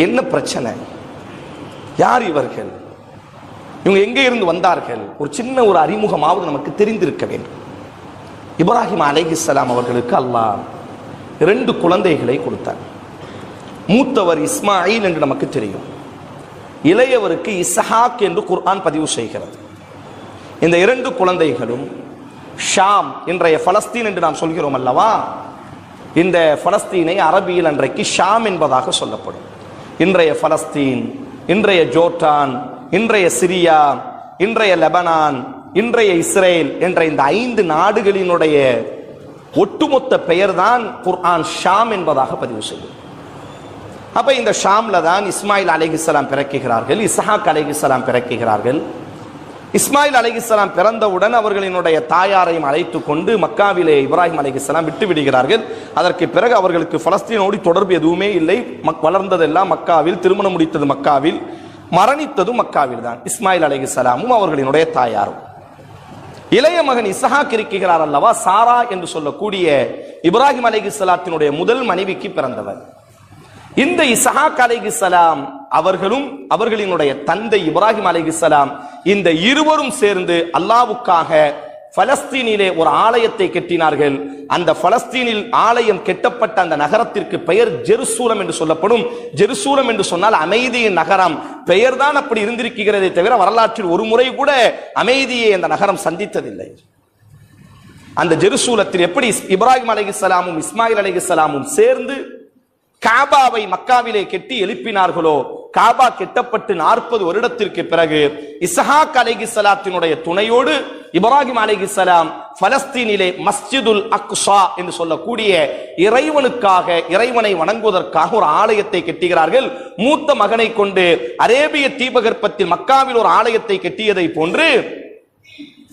என்ன பிரச்சனை? யார் இவர்கள்? இவங்க எங்கே இருந்து வந்தார்கள்? ஒரு சின்ன ஒரு அறிமுகமாவது நமக்கு தெரிந்திருக்க வேண்டும். இப்ராஹிம் அலைஹிஸ்ஸலாம் அவர்களுக்கு அல்லாஹ் 2 குழந்தைகளை கொடுத்தார். மூத்தவர் இஸ்மாயில் என்று நமக்கு தெரியும், இளையவருக்கு இஸ்ஹாக் என்று குர்ஆன் பதிவு செய்கிறது. இந்த 2 குழந்தைகளும் ஷாம், இன்றைய பலஸ்தீன் என்று நாம் சொல்கிறோம் அல்லவா, இந்த பலஸ்தீனை அரபியில் அன்றைக்கு ஷாம் என்பதாக சொல்லப்படும். இன்றைய பலஸ்தீன், இன்றைய ஜோர்டான், இன்றைய சிரியா, இன்றைய லெபனான், இன்றைய இஸ்ரேல் என்ற இந்த 5 நாடுகளினுடைய ஒட்டுமொத்த பெயர் தான் குர்ஆன் ஷாம் என்பதாக பதிவு செய்யும். அப்ப இந்த ஷாம்ல தான் இஸ்மாயில் அலைஹிஸ்ஸலாம் பிறக்குகிறார்கள், இஸ்ஹாக் அலைஹிஸ்ஸலாம் பிறக்குகிறார்கள். இஸ்மாயில் அலைஹிஸ்ஸலாம் பிறந்தவுடன் அவர்களினுடைய தாயாரையும் அழைத்து கொண்டு மக்காவிலே இப்ராஹிம் அலைஹிஸ்ஸலாம் விட்டு விடுகிறார்கள். அதற்கு பிறகு அவர்களுக்கு பலஸ்தீனோடு தொடர்பு எதுவுமே இல்லை. வளர்ந்ததெல்லாம் மக்காவில், திருமணம் முடித்தது மக்காவில், மரணித்ததும் மக்காவில் தான் இஸ்மாயில் அலைஹிஸ்ஸலாமும் அவர்களினுடைய தாயாரும். இளைய மகன் இஸ்ஹாக் இருக்கிறார் அல்லவா, சாரா என்று சொல்லக்கூடிய இப்ராஹிம் அலைஹிஸ்ஸலாத்தினுடைய முதல் மனைவிக்கு பிறந்தவர். இந்த இஸ்ஹாக் அலைஹிஸ்ஸலாம் அவர்களும் அவர்களினுடைய தந்தை இப்ராஹிம் அலைஹிஸ்ஸலாம் இந்த இருவரும் சேர்ந்து அல்லாஹ்வுக்காக பலஸ்தீனிலே ஒரு ஆலயத்தை கட்டினார்கள். அந்த பலஸ்தீனில் ஆலயம் கட்டப்பட்ட அந்த நகரத்திற்கு பெயர் ஜெருசூலம் என்று சொல்லப்படும். ஜெருசூலம் என்று சொன்னால் அமைதியின் நகரம். பெயர் தான் அப்படி இருந்திருக்கிறதே தவிர வரலாற்றில் ஒரு முறை கூட அமைதியை அந்த நகரம் சந்தித்ததில்லை. அந்த ஜெருசூலத்தில் எப்படி இப்ராஹிம் அலைஹிஸ்ஸலாமும் இஸ்மாயில் அலைஹிஸ்ஸலாமும் சேர்ந்து காபாவை மக்காவிலே கட்டி எழுப்பினார்களோ, காபா கெட்டப்பட்டு 40 வருடத்திற்கு பிறகு இஸ்ஹாக் அலைஹிஸ்ஸலாத்தினுடைய துணையோடு இப்ராஹிம் அலைஹிஸ்ஸலாம் பலஸ்தீனிலே மஸ்ஜிதுல் அக்ஸா என்று சொல்லக்கூடிய இறைவனுக்காக, இறைவனை வணங்குவதற்காக ஒரு ஆலயத்தை கட்டுகிறார்கள். மூத்த மகனை கொண்டு அரேபிய தீபகற்பத்தில் மக்காவில் ஒரு ஆலயத்தை கட்டியதை போன்று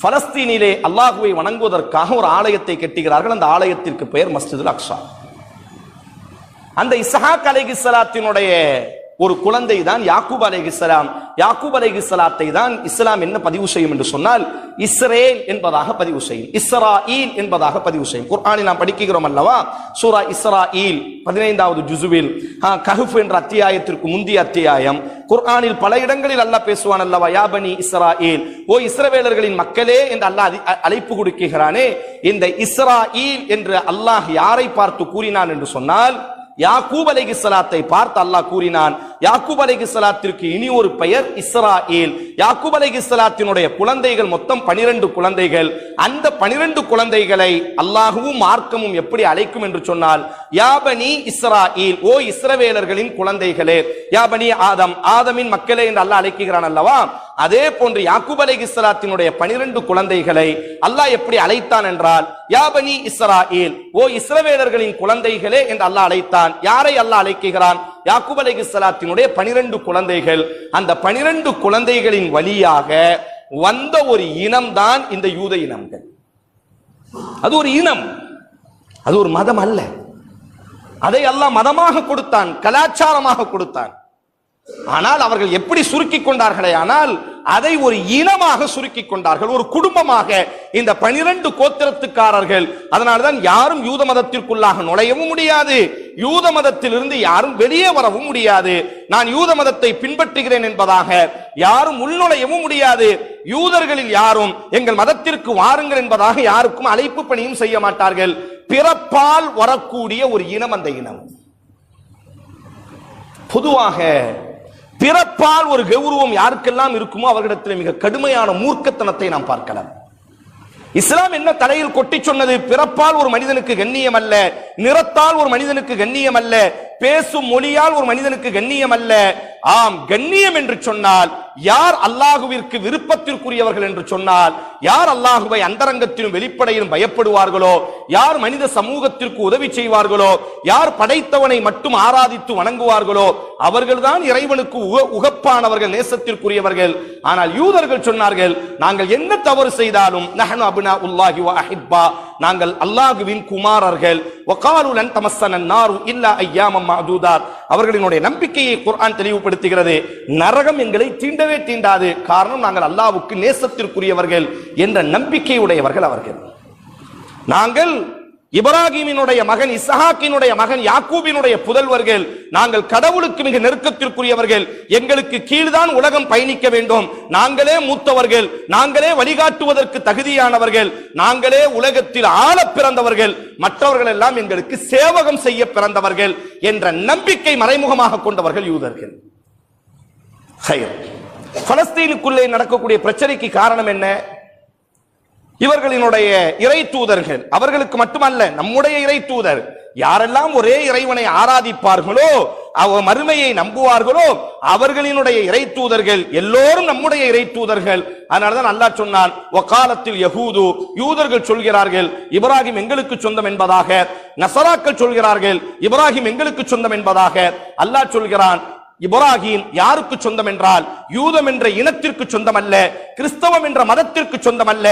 பலஸ்தீனிலே அல்லாஹுவை வணங்குவதற்காக ஒரு ஆலயத்தை கட்டுகிறார்கள். அந்த ஆலயத்திற்கு பெயர் மஸ்ஜிதுல் அக்ஸா. அந்த இஸ்ஹாக் அலைஹிஸ்ஸலாத்தினுடைய ஒரு குழந்தை தான் யாக்கூப் அலைஹிஸ்ஸலாம். யாக்கூப் அலைஹிஸ்ஸலாத்தை தான் இஸ்லாம் என்ன பதிவு செய்யும் என்று சொன்னால் இஸ்ரேல் என்பதாக பதிவு செய்யும், இஸ்ராயில் என்பதாக பதிவு செய்யும். குர்ஆனில் நாம் படிக்கிறோம் அல்லவா, சூரா இஸ்ராயில் 15வது ஜுசுவில் கஹ்ஃப் என்ற அத்தியாயத்திற்கு முந்தைய அத்தியாயம். குர்ஆனில் பல இடங்களில் அல்லாஹ் பேசுவான் அல்லவா, யா பனி இஸ்ராயில், ஓ இஸ்ரவேலர்களின் மக்களே என்று அல்லாஹ் அழைப்பு கொடுக்கிறானே. இந்த இஸ்ராயில் என்று அல்லாஹ் யாரை பார்த்து கூறினான் என்று சொன்னால் யாக்கூப் அலைஹிஸ்ஸலாத்தை பார்த்து அல்லாஹ் கூறினான். யாக்கூப் அலைஹிஸ்ஸலாத்திற்கு இனி ஒரு பெயர் இஸ்ராயில். யாக்கூப் அலைஹிஸ்ஸலாத்தினுடைய குழந்தைகள் மொத்தம் 12 குழந்தைகள். அந்த 12 குழந்தைகளை அல்லாஹ்வும் மார்க்கமும் எப்படி அழைக்கும் என்று சொன்னால் யா பனி இஸ்ராயில், ஓ இஸ்ரவேலர்களின் குழந்தைகளே. யா பனி ஆதம், ஆதமின் மக்களே என்று அல்லாஹ் அழைக்கிறான் அல்லவா. அதே போன்று யாக்கூப் அலைஹிஸ்ஸலாத்தினுடைய 12 குழந்தைகளை அல்லாஹ் எப்படி அழைத்தான் என்றால் யா பனி இஸ்ராயில், ஓ இஸ்ரவேலர்களின் குழந்தைகளே என்று அல்லாஹ் அழைத்தான். யாரை அல்லாஹ் அழைக்கிறான்? யாக்கூப் அலைஹிஸ்ஸலாத்தினுடைய 12 குழந்தைகள். அந்த 12 குழந்தைகளின் வழியாக வந்த ஒரு இனம் தான் இந்த யூத இனங்கள். அது ஒரு இனம், அது ஒரு மதம் அல்ல. அதை அல்லாஹ் மதமாக கொடுத்தான், கலாச்சாரமாக கொடுத்தான். ஆனால் அவர்கள் எப்படி சுருக்கிக் கொண்டார்களே, ஆனால் அதை ஒரு இனமாக சுருக்கிக் கொண்டார்கள், ஒரு குடும்பமாக இந்த 12 கோத்திரத்துக்காரர்கள். அதனால்தான் யாரும் யூத மதத்திற்குள்ளாக நுழையவும் முடியாது, யூத மதத்திலிருந்து யாரும் வெளியே வரவும் முடியாது. நான் யூத மதத்தை பின்பற்றுகிறேன் என்பதாக யாரும் உள்நுழையவும் முடியாது. யூதர்களில் யாரும் எங்கள் மதத்திற்கு வாருங்கள் என்பதாக யாருக்கும் அழைப்பு பணியும் செய்ய மாட்டார்கள். பிறப்பால் வரக்கூடிய ஒரு இனம் அந்த இனம். பொதுவாக பிறப்பால் ஒரு கௌரவம் யாருக்கெல்லாம் இருக்குமோ அவர்களிடத்தில் மிக கடுமையான மூர்க்கத்தனத்தை நாம் பார்க்கலாம். இஸ்லாம் என்ன தலையில் கொட்டி சொன்னது? பிறப்பால் ஒரு மனிதனுக்கு கண்ணியம் அல்ல, நிறத்தால் ஒரு மனிதனுக்கு கண்ணியம் அல்ல, பேசும் மொழியால் ஒரு மனிதனுக்கு கண்ணியம் அல்ல. ஆம், கண்ணியம் என்று சொன்னால் யார் அல்லாஹுவிற்கு விருப்பத்திற்குரியவர்கள் என்று சொன்னால், யார் அல்லாஹுவை அந்தரங்கத்திலும் வெளிப்படையிலும் பயப்படுவார்களோ, யார் மனித சமூகத்திற்கு உதவி செய்வார்களோ, யார் படைத்தவனை மட்டும் ஆராதித்து வணங்குவார்களோ அவர்கள்தான் இறைவனுக்கு உகப்பானவர்கள், நேசத்திற்குரியவர்கள். ஆனால் யூதர்கள் சொன்னார்கள், நாங்கள் என்ன தவறு செய்தாலும் நஹ்னு அப்னாஉல்லாஹி வ அஹிப்பா, நாங்கள் அல்லாஹுவின் குமாரர்கள். வகாலு லன் தமஸ்ஸன நாரு இல்லா அய்யாமம் மஅதூதாத். அவர்களினுடைய நம்பிக்கையை குர்ஆன் தெளிவுபடுத்துகிறது. நரகம் எங்களை தீண்டவே தீண்டாது, காரணம் நாங்கள் அல்லாஹ்வுக்கு நேசத்திற்குரியவர்கள் என்ற நம்பிக்கையுடையவர்கள் அவர்கள். நாங்கள் இப்ராஹிமினுடைய மகன் இஸ்ஹாக்கினுடைய மகன் யாக்கூபினுடைய புதல்வர்கள். நாங்கள் கடவுளுக்கு மிக நெருக்கத்திற்குரியவர்கள். எங்களுக்கு கீழ்தான் உலகம் பயணிக்க வேண்டும். நாங்களே மூத்தவர்கள், நாங்களே வழிகாட்டுவதற்கு தகுதியானவர்கள், நாங்களே உலகத்தில் ஆள பிறந்தவர்கள், மற்றவர்கள் எல்லாம் எங்களுக்கு சேவகம் செய்ய பிறந்தவர்கள் என்ற நம்பிக்கை மறைமுகமாக கொண்டவர்கள் யூதர்கள். பலஸ்தீனுக்குள்ளே நடக்கக்கூடிய பிரச்சனைக்கு காரணம் என்ன? இவர்களினுடைய இறை தூதர்கள், அவர்களுக்கு மட்டுமல்ல நம்முடைய இறை தூதர், யாரெல்லாம் ஒரே இறைவனை ஆராதிப்பார்களோ, மறுமையை நம்புவார்களோ, அவர்களினுடைய இறை தூதர்கள் எல்லோரும் நம்முடைய இறை தூதர்கள். அதனாலதான் அல்லாஹ் சொன்னான், வகாலத்தில் யஹூது, யூதர்கள் சொல்கிறார்கள் இப்ராஹிம் எங்களுக்கு சொந்தம் என்பதாக, நசராக்கள் சொல்கிறார்கள் இப்ராஹிம் எங்களுக்கு சொந்தம் என்பதாக. அல்லாஹ் சொல்கிறான், இப்ராஹிம் யாருக்கு சொந்தம் என்றால் யூதம் என்ற இனத்திற்கு சொந்தம் அல்ல, கிறிஸ்தவம் என்ற மதத்திற்கு சொந்தம் அல்ல.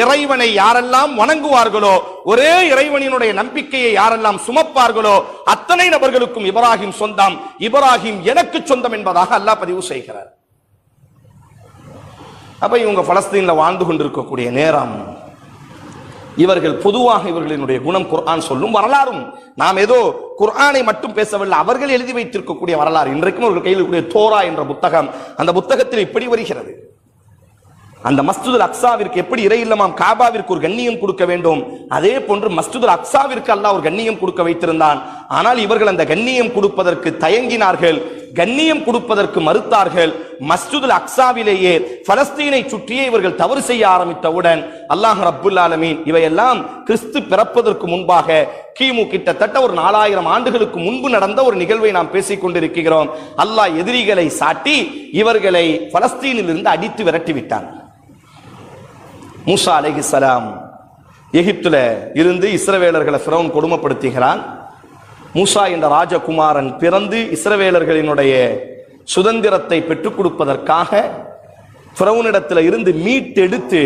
இறைவனை யாரெல்லாம் வணங்குவார்களோ, ஒரே இறைவனினுடைய நம்பிக்கையை யாரெல்லாம் சுமப்பார்களோ அத்தனை நபர்களுக்கும் இப்ராஹிம் சொந்தம். இப்ராஹிம் எனக்கு சொந்தம் என்பதாக அல்லாஹ் பதிவு செய்கிறார். அப்ப இவங்க பலஸ்தீன்ல வாழ்ந்து கொண்டிருக்கக்கூடிய நேரம், இவர்கள் பொதுவாக இவர்களினுடைய குணம் குர்ஆன் சொல்லும் வரலாறும், நாம் ஏதோ குர்ஆனை மட்டும் பேசவில்லை, அவர்கள் எழுதி வைத்திருக்கக்கூடிய வரலாறு. இன்றைக்கும் அவர்கள் கையில் இருக்கக்கூடிய தோரா என்ற புத்தகம், அந்த புத்தகத்தில் இப்படி வருகிறது, அந்த மஸ்ஜிதுல் அக்ஸாவிற்கு எப்படி இறை இல்லமாம் காபாவிற்கு ஒரு கண்ணியம் கொடுக்க வேண்டும், அதே போன்று மஸ்ஜிதுல் அக்ஸாவிற்கு அல்லாஹ் ஒரு கண்ணியம் கொடுக்க வைத்திருந்தான். ஆனால் இவர்கள் அந்த கண்ணியம் கொடுப்பதற்கு தயங்கினார்கள், கண்ணியம் கொடுப்பதற்கு மறுத்தார்கள். மஸ்ஜிதுல் அக்ஸாவிலேயே பலஸ்தீனை சுற்றியே இவர்கள் தவறு செய்ய ஆரம்பித்தவுடன் அல்லாஹ் ரப்புல் ஆலமீன், இவையெல்லாம் கிறிஸ்து பிறப்பதற்கு முன்பாக கிமு கிட்டத்தட்ட ஒரு 4000 ஆண்டுகளுக்கு முன்பு நடந்த ஒரு நிகழ்வை நாம் பேசிக் கொண்டிருக்கிறோம். அல்லாஹ் எதிரிகளை சாட்டி இவர்களை பலஸ்தீனில் இருந்து அடித்து விரட்டி விட்டான். மூசா அலைஹிஸ்ஸலாம் எகிப்துல இருந்து இஸ்ரவேலர்களை ஃபிரௌன் கொடுமைப்படுத்துகிறான். மூசா என்ற ராஜகுமாரன் பிறந்து இஸ்ரவேலர்களினுடைய சுதந்திரத்தை பெற்றுக் கொடுப்பதற்காக ஃபிரௌனிடத்தில் இருந்து மீட்டெடுத்து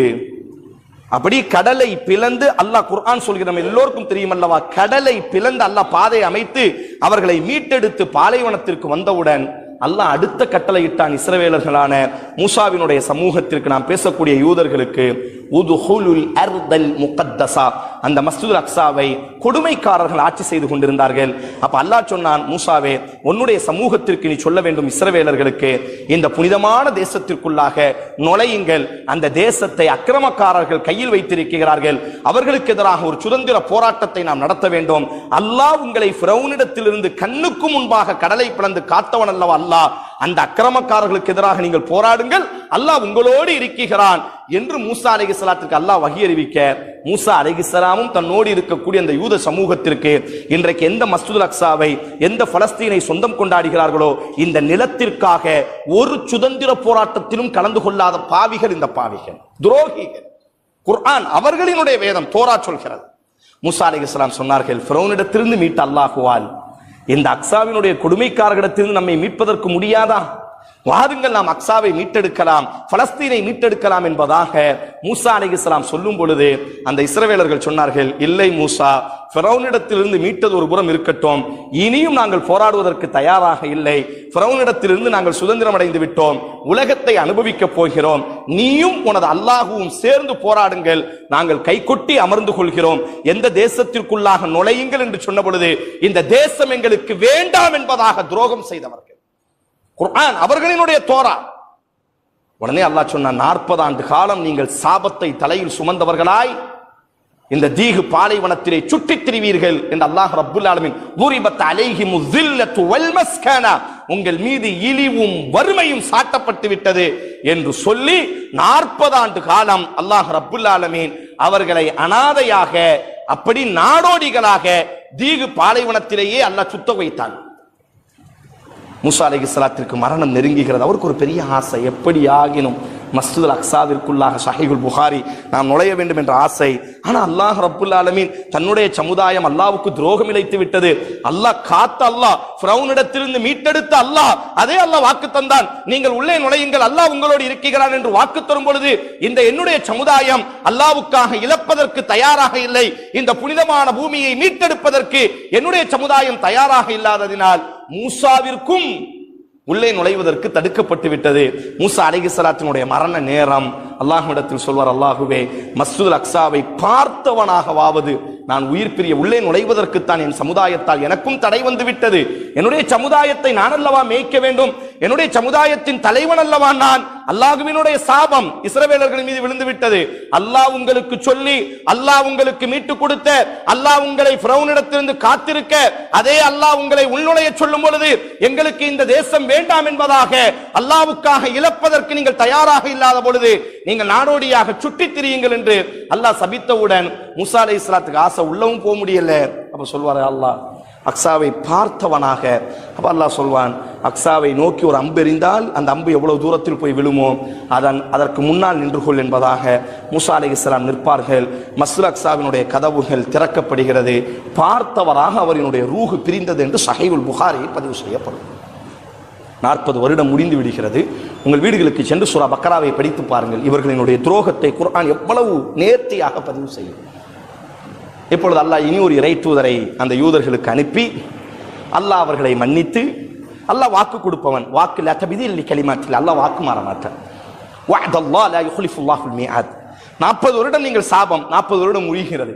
அப்படி கடலை பிளந்து, அல்லாஹ் குர்ஆன் சொல்கிற எல்லோருக்கும் தெரியும் அல்லவா, கடலை பிளந்து அல்லாஹ் பாதை அமைத்து அவர்களை மீட்டெடுத்து பாலைவனத்திற்கு வந்தவுடன் அல்லாஹ் அடுத்த கட்டளை இட்டான் இஸ்ரவேலர்களான மூசாவினுடைய சமூகத்திற்கு, நாம் பேசக்கூடிய யூதர்களுக்கு, உதுஹுலுல் அர்தல் முகத்தஸா, அந்த மஸ்ஜிதுல் அக்ஸாவை கொடுமைக்காரர்கள் ஆட்சி செய்து கொண்டிருந்தார்கள். அப்ப அல்லாஹ் சொன்னான், மூசாவே உன்னுடைய சமூகத்திற்கு நீ சொல்ல வேண்டும், இஸ்ரவேலர்களுக்கு இந்த புனிதமான தேசத்திற்குள்ளாக நுழையுங்கள், அந்த தேசத்தை அக்கிரமக்காரர்கள் கையில் வைத்திருக்கிறார்கள், அவர்களுக்கு எதிராக ஒரு சுதந்திர போராட்டத்தை நாம் நடத்த வேண்டும். அல்லாஹ் உங்களை ஃபிரௌனிடத்திலிருந்து கண்ணுக்கு முன்பாக கடலை பிளந்து காத்தவன் அல்லவா அல்லாஹ், அந்த அக்கிரமக்காரர்களுக்கு எதிராக நீங்கள் போராடுங்கள், அல்லாஹ் உங்களோடு இருக்கிறான் என்று மூசா அலைஹிஸ்ஸலாத்துக்கு அல்லாஹ் வஹி அறிவிக்க, மூசா அலைஹிஸ்ஸலாமும் தன்னோடு இருக்கக்கூடிய அந்த யூத சமூகத்திற்கு இன்றைக்கு எந்த மஸ்ஜிதுல் அக்ஸாவை, எந்த பலஸ்தீனை சொந்தம் கொண்டாடுகிறார்களோ, இந்த நிலத்திற்காக ஒரு சுதந்திர போராட்டத்திலும் கலந்து கொள்ளாத பாவிகள் இந்த பாவிகள், துரோகிகள். குர்ஆன் அவர்களினுடைய வேதம் தோரா சொல்கிறது. மூசா அலைஹிஸ்ஸலாம் சொன்னார்கள், ஃபிரௌனிடத்திலிருந்து மீட்ட அல்லாஹுவால் இந்த அக்ஸாவினுடைய கொடுமைக்காரர்களிடத்திலிருந்து நம்மை மீட்பதற்கு முடியாதா? வாருங்கள், நாம் அக்ஸாவை மீட்டெடுக்கலாம், பலஸ்தீனை மீட்டெடுக்கலாம் என்பதாக மூசா அலைஹிஸ்ஸலாம் சொல்லும் பொழுது அந்த இஸ்ரவேலர்கள் சொன்னார்கள், இல்லை மூசா, ஃபிரௌனிடத்திலிருந்து மீட்டது ஒரு புறம் இருக்கட்டும், இனியும் நாங்கள் போராடுவதற்கு தயாராக இல்லை. ஃபிரௌனிடத்திலிருந்து நாங்கள் சுதந்திரம் அடைந்து விட்டோம், உலகத்தை அனுபவிக்க போகிறோம், நீயும் உனது அல்லாஹுவும் சேர்ந்து போராடுங்கள், நாங்கள் கைகொட்டி அமர்ந்து கொள்கிறோம், எந்த தேசத்திற்குள்ளாக நுழையுங்கள் என்று சொன்ன பொழுது இந்த தேசம் எங்களுக்கு வேண்டாம் என்பதாக துரோகம் செய்தவர்கள். குர்ஆன் அவர்களினுடைய தோரா. உடனே அல்லாஹ் சொன்னான், 40 ஆண்டு காலம் நீங்கள் சாபத்தை தலையில் சுமந்தவர்களாய் இந்த தீகு பாலைவனத்திலே சுற்றித் திரிவீர்கள் என்று அல்லாஹ் ரப்புல் ஆலமீன், துரிபத் அலைஹிமு ஸில்லத்து வல் மஸ்கனா, உங்கள் மீது இழிவும் வறுமையும் சாட்டப்பட்டு விட்டது என்று சொல்லி 40 ஆண்டு காலம் அல்லாஹ் ரப்புல் ஆலமீன் அவர்களை அனாதையாக, அப்படி நாடோடிகளாக தீகு பாலைவனத்திலேயே அல்லாஹ் சுத்த வைத்தான். மூசா அலைஹிஸ்ஸலாத்திற்கு மரணம் நெருங்குகிறது. அவருக்கு ஒரு பெரிய ஆசை, எப்படி ஆகினும் மஸ்ஜிதுல் அக்ஸாவிற்குள்ளாக ஸஹீஹுல் புகாரி நாம் நுழைய வேண்டும் என்ற ஆசை. ஆனால் அல்லாஹ் ரப்புல் ஆலமீன் தன்னுடைய சமுதாயம் அல்லாஹ்வுக்கு துரோகம் இழைத்து விட்டது. அல்லாஹ் காத்த அல்லாஹ், ஃபிரௌனிடத்திலிருந்து மீட்டெடுத்த அல்லாஹ், அதே அல்லாஹ் வாக்கு தந்தான், நீங்கள் உள்ளே நுழையுங்கள், அல்லாஹ் உங்களோடு இருக்கிறான் என்று வாக்கு தரும் பொழுது இந்த என்னுடைய சமுதாயம் அல்லாஹ்வுக்காக இழப்பதற்கு தயாராக இல்லை, இந்த புனிதமான பூமியை மீட்டெடுப்பதற்கு என்னுடைய சமுதாயம் தயாராக இல்லாததினால் மூசாவிற்கும் உள்ளே நுழைவதற்கு தடுக்கப்பட்டு விட்டது. மூசா அலைஹிஸ்ஸலாத்தினுடைய மரண நேரம் அல்லாஹ்விடத்தில் சொல்வார், அல்லாஹுவே, மஸ்ஜிதுல் அக்ஸாவை பார்த்தவனாகவாவது நான் உயிர் பிரிய உள்ளே நுழைவதற்குத்தான் என் சமுதாயத்தால் எனக்கும் தடை வந்து விட்டது. என்னுடைய சமுதாயத்தை நான் அல்லவா மேய்க்க வேண்டும், என்னுடைய சமுதாயத்தின் தலைவன் அல்லவா நான். அல்லாஹ்வினுடைய சாபம் இஸ்ரவேலர்கள் மீது விழுந்து விட்டது. அல்லாஹ் உங்களுக்கு சொல்லி, அல்லாஹ் உங்களுக்கு மீட்டு கொடுத்த, அல்லாஹ் உங்களை ஃபிரௌனிடத்திலிருந்து காத்திருக்க, அதே அல்லாஹ் உங்களை உள்நுழைய சொல்லும் பொழுது எங்களுக்கு இந்த தேசம் வேண்டாம் என்பதாக அல்லாஹ்வுக்காக இழப்பதற்கு நீங்கள் தயாராக இல்லாத பொழுது நீங்கள் நாடோடியாக சுற்றித் திரியுங்கள் என்று அல்லாஹ் சபித்தவுடன் மூசா அலைஹிஸ்ஸலாத்துக்கு ஆசை உள்ளவும் போக முடியல. அப்ப சொல்வாரு அல்லாஹ் அக்ஸாவை பார்த்தவனாக, அப்ப அல்லாஹ் சொல்வான், அக்ஸாவை நோக்கி ஒரு அம்பு எறிந்தால் அந்த அம்பு எவ்வளவு தூரத்தில் போய் விழுமோ அதற்கு முன்னால் நின்று கொள் என்பதாக மூசா அலைஹிஸ்ஸலாம் நிற்பார்கள். மஸ்ஜித் அக்ஸாவினுடைய கதவுகள் திறக்கப்படுகிறது. பார்த்தவராக அவரினுடைய ரூஹு பிரிந்தது என்று ஸஹீஹுல் புகாரியில் பதிவு செய்யப்படும். 40 வருடம் முடிந்து விடுகிறது. உங்கள் வீடுகளுக்கு சென்று சூரா பக்கராவை படித்து பாருங்கள். இவர்களினுடைய துரோகத்தை குர்ஆன் எவ்வளவு நேர்த்தியாக பதிவு செய்யும். இப்பொழுது அல்லாஹ் இனி ஒரு இறை தூதரை அந்த யூதர்களுக்கு அனுப்பி அல்லாஹ் அவர்களை மன்னித்து, அல்லாஹ் வாக்கு கொடுப்பவன், வாக்கு லா தப்தீல கலிமாத்தில், அல்லாஹ் வாக்கு மாற மாட்டான். வஅதல்லாஹ் லா யுக்லிஃபுல்லாஹுல் மீஆத். 40 வருடம் நீங்கள் சாபம், 40 வருடம் முடிகிறது.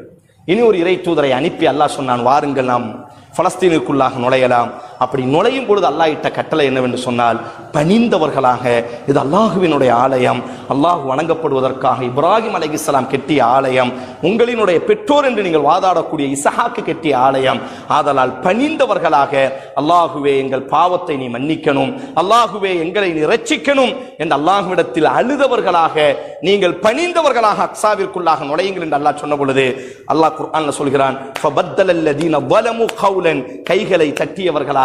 இனி ஒரு இறை தூதரை அனுப்பி அல்லாஹ் சொன்னான், வாருங்கள் நாம் பலஸ்தீனுக்குள்ளாக நுழையலாம். அப்படி நுழையும் பொழுது அல்லாஹ் இட்ட கட்டளை என்னவென்று சொன்னால், பணிந்தவர்களாக, இது அல்லாஹுவினுடைய ஆலயம், அல்லாஹ் வணங்கப்படுவதற்காக இப்ராஹிம் அலைஹிஸ்ஸலாம் கெட்டிய ஆலயம், உங்களினுடைய பெற்றோர் என்று நீங்கள் வாதாடக்கூடிய இஸ்ஹாக்கு கெட்டிய ஆலயம். ஆதலால் பணிந்தவர்களாக, அல்லாஹுவே எங்கள் பாவத்தை நீ மன்னிக்கணும், அல்லாஹுவே எங்களை நீ ரட்சிக்கணும் என்று அல்லாஹ்விடத்தில் அழுதவர்களாக, நீங்கள் பணிந்தவர்களாக அக்ஸாவிற்குள்ளாக நுழையுங்கள் என்று அல்லாஹ் சொன்ன பொழுது அல்லாஹ் குர்ஆன்ல சொல்கிறான், ஃபபத்தலல்லதீன ஸலமு கௌலன், கைகளை தட்டியவர்களாக,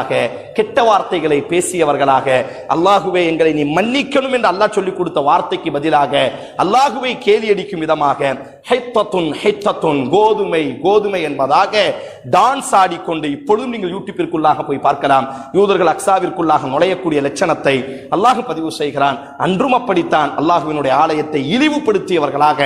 கெட்ட வார்த்தைகளை பேசியவர்களாக, அல்லாஹுவே எங்களை நீ மன்னிக்கணும் என்று அல்லாஹ் சொல்லிக் கொடுத்த வார்த்தைக்கு பதிலாக அல்லாஹுவை கேலி அடிக்கும் விதமாக ஹைத்தத்துன் ஹைத்தத்துன், கோதுமை கோதுமை என்பதாக டான்ஸ் ஆடிக்கொண்டு, இப்பொழுதும் நீங்கள் யூடியூப்பிற்குள்ளாக போய் பார்க்கலாம், யூதர்கள் அக்ஸாவிற்குள்ளாக நுழையக்கூடிய லட்சணத்தை அல்லாஹ் பதிவு செய்கிறான். அன்றும் அப்படித்தான் அல்லாஹுவினுடைய ஆலயத்தை இழிவுபடுத்தியவர்களாக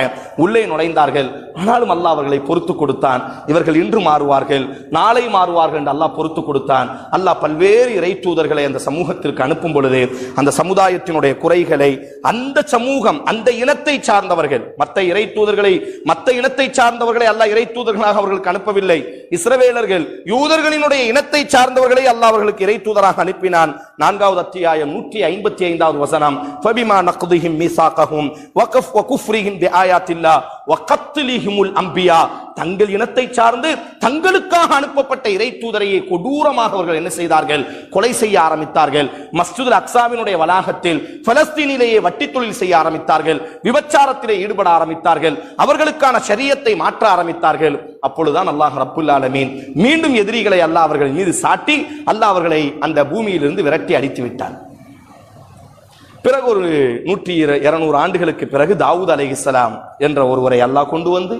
உள்ளே நுழைந்தார்கள். ஆனாலும் அல்லாஹ் அவர்களை பொறுத்து கொடுத்தான். இவர்கள் இன்று மாறுவார்கள், நாளை மாறுவார்கள் என்று அல்லாஹ் பொறுத்து கொடுத்தான். அல்லாஹ் பல்வேறு இறை தூதர்களை அந்த சமூகத்திற்கு அனுப்பும் பொழுது அந்த சமுதாயத்தினுடைய குறைகளை, அந்த சமூகம், அந்த இனத்தை சார்ந்தவர்கள், மற்ற இறை தூதர்களை, மற்ற இனத்தை சார்ந்தவர்களை அல்லாஹ் இறை தூதர்களாக அவர்களுக்கு அனுப்பவில்லை. இஸ்ரவேலர்கள் யூதர்களினுடைய இனத்தை சார்ந்தவர்களை அல்லாஹ் அவர்களுக்கு இறை தூதராக அனுப்பினான். 4வது அத்தியாயம் 155வது வசனம், ஃபபிமா நக்திஹிம் மீசாகஹும் வகுஃப்ரிஹிம் பிஆயாத்தில்லாஹ் வகத்லிஹிமுல் அம்பியா, தங்கள் இனத்தை சார்ந்து தங்களுக்காக அனுப்பப்பட்ட இறை தூதரையை கொடூரமாக அவர்கள் என்ன செய்தார்கள், கொலை செய்ய ஆரம்பித்தார்கள். மஸ்ஜிதுல் அக்ஸாவினுடைய வளாகத்தில் பலஸ்தீனிலேயே வட்டி தொழில் செய்ய ஆரம்பித்தார்கள், விபச்சாரத்திலே ஈடுபட ஆரம்பித்தார்கள், அவர்களுக்கான ஷரியத்தை மாற்ற ஆரம்பித்தார்கள். அப்பொழுதுதான் அல்லாஹ் ரப்புல் ஆலமீன் மீண்டும் எதிரிகளை அல்லாஹ் அவர்கள் மீது சாட்டி அல்லாஹ் அவர்களை அந்த பூமியிலிருந்து விரட்டி அடித்து விட்டார். பிறகு ஒரு 100-200 ஆண்டுகளுக்கு பிறகு தாவூத் அலைஹிஸ்ஸலாம் என்ற ஒருவரை அல்லாஹ் கொண்டு வந்து,